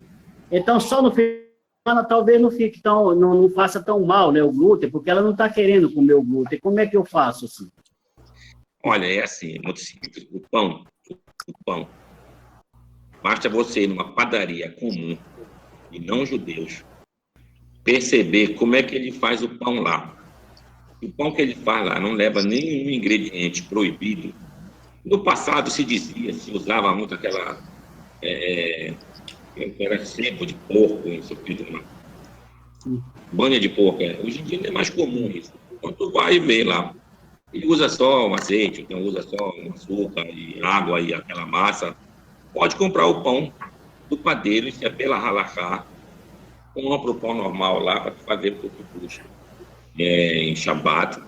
Então, só no fim de semana talvez não fique não faça tão mal, né, o glúten, porque ela não está querendo comer o glúten. Como é que eu faço assim? Olha, é assim, muito simples. O pão o pão. Basta você ir numa padaria comum, e não judeus, perceber como é que ele faz o pão lá. O pão que ele faz lá não leva nenhum ingrediente proibido. No passado se dizia, se usava muito aquela era sebo de porco, não sei o que, banha de porco. Hoje em dia não é mais comum isso. Quando tu vai ver lá, ele usa só um azeite, então usa só um açúcar e água e aquela massa. Pode comprar o pão do padeiro, e se é pela halachá, compra o pão normal lá para fazer o que puxa em Shabbat.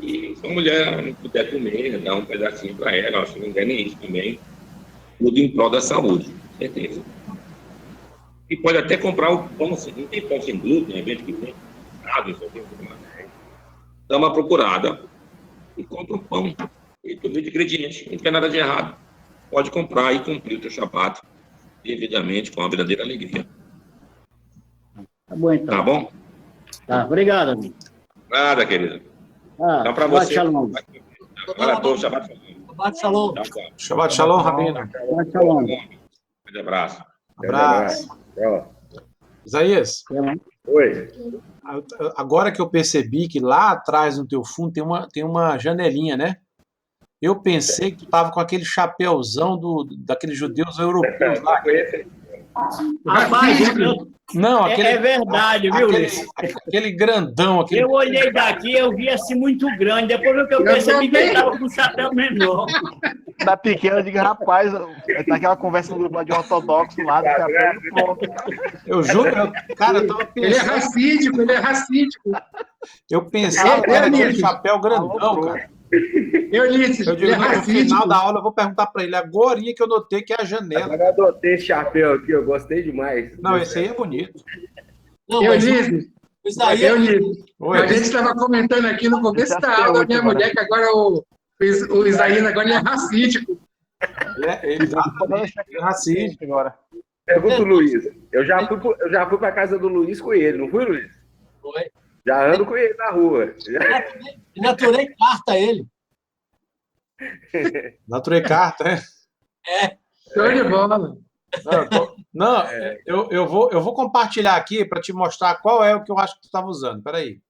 E se a mulher não puder comer, dá um pedacinho para ela, se não der nem isso também, tudo em prol da saúde, com certeza. E pode até comprar o pão, não tem pão sem glúten, evento que tem, dá uma procurada e compra um pão, e tudo de ingredientes, não tem nada de errado. Pode comprar e cumprir o teu Shabbat devidamente, com uma verdadeira alegria. Tá bom, então. Tá bom? Tá, obrigado, amigo. Nada, querida. Então, para Shabbat você. Shalom. Agora todos, Shabbat Shalom. Shabbat Shalom. Tchau, tchau. Shabbat Shalom, Rabino. Shabbat Shalom. Um abraço. Abraço. Tchau. Isaías, Oi. agora que eu percebi que lá atrás no teu fundo tem uma janelinha, né? Eu pensei que tu tava com aquele chapéuzão daqueles judeus europeus lá. Rapaz, Não, é verdade, viu, Ulisses? aquele grandão, aquele... Eu olhei daqui, eu vi assim muito grande. Depois que eu percebi que ele estava com um chapéu menor. Da pequena, eu digo, rapaz, tá aquela conversa no grupo lá de ortodoxo lá, do chapéu e pronto. Eu juro, cara, eu tava Ele é pensando... racídico, ele é racídico. Eu pensava que era aquele chapéu grandão, cara. Eu disse, Eu ele digo, é no racídico. final da aula eu vou perguntar pra ele, agora que eu notei que é a janela. Agora eu adotei esse chapéu aqui, eu gostei demais. Não, esse aí é bonito. Não, Eu mas disse, o Isaías, Oi. a gente estava comentando aqui no começo da aula da minha mulher que agora o Isaías agora ele é racídico. Ele é racista. Agora. Pergunta o Luiz. Eu já fui para casa do Luiz com ele, não fui, Luiz? foi. Já ando com ele na rua. Naturei carta ele. Naturei carta, né? Show de bola. Eu vou compartilhar aqui para te mostrar qual é o que eu acho que tu estava usando. Peraí.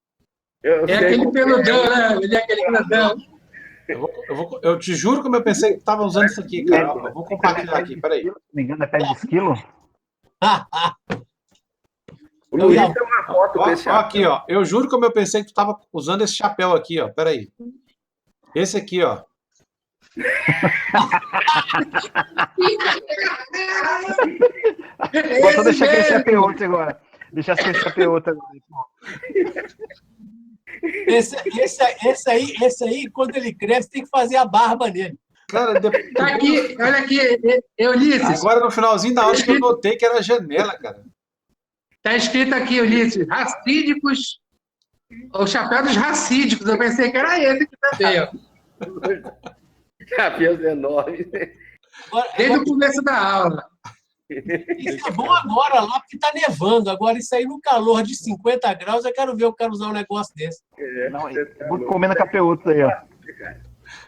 É aquele peludão, né? Ele é aquele peludão. Eu te juro que eu pensei que tu estava usando isso aqui, cara. Eu vou compartilhar aqui, peraí. Se não me engano, é pé de esquilo? O Luiz tem uma foto Ó, com esse ó aqui, ó. Eu juro que eu pensei que tu estava usando esse chapéu aqui, ó. Peraí. Esse aqui, ó. Vou só deixar crescer a P8 agora. Deixar crescer a P8 agora. Esse aí, quando ele cresce, tem que fazer a barba nele. Cara, Tá aqui, olha aqui, Ulisses. agora no finalzinho da aula que eu notei que era a janela, cara. Tá escrito aqui, Ulisses, racídicos, o chapéu dos racídicos. Eu pensei que era esse que também, ó. chapéus enormes. Desde o começo da aula. Isso é bom agora lá, porque tá nevando. Agora, isso aí no calor de 50 graus, eu quero ver o cara usar um negócio desse. Não, é muito comendo a P8 aí, ó.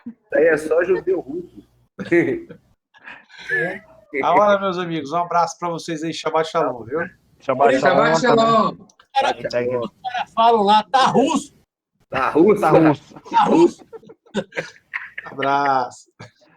Isso aí é só judeu russo. A hora, meus amigos. Um abraço para vocês aí. Shabbat Shalom, viu? Shabbat Shabbat Shalom. Os caras falam lá, tá russo. Tá russo? Tá russo. Tá russo. Abraço.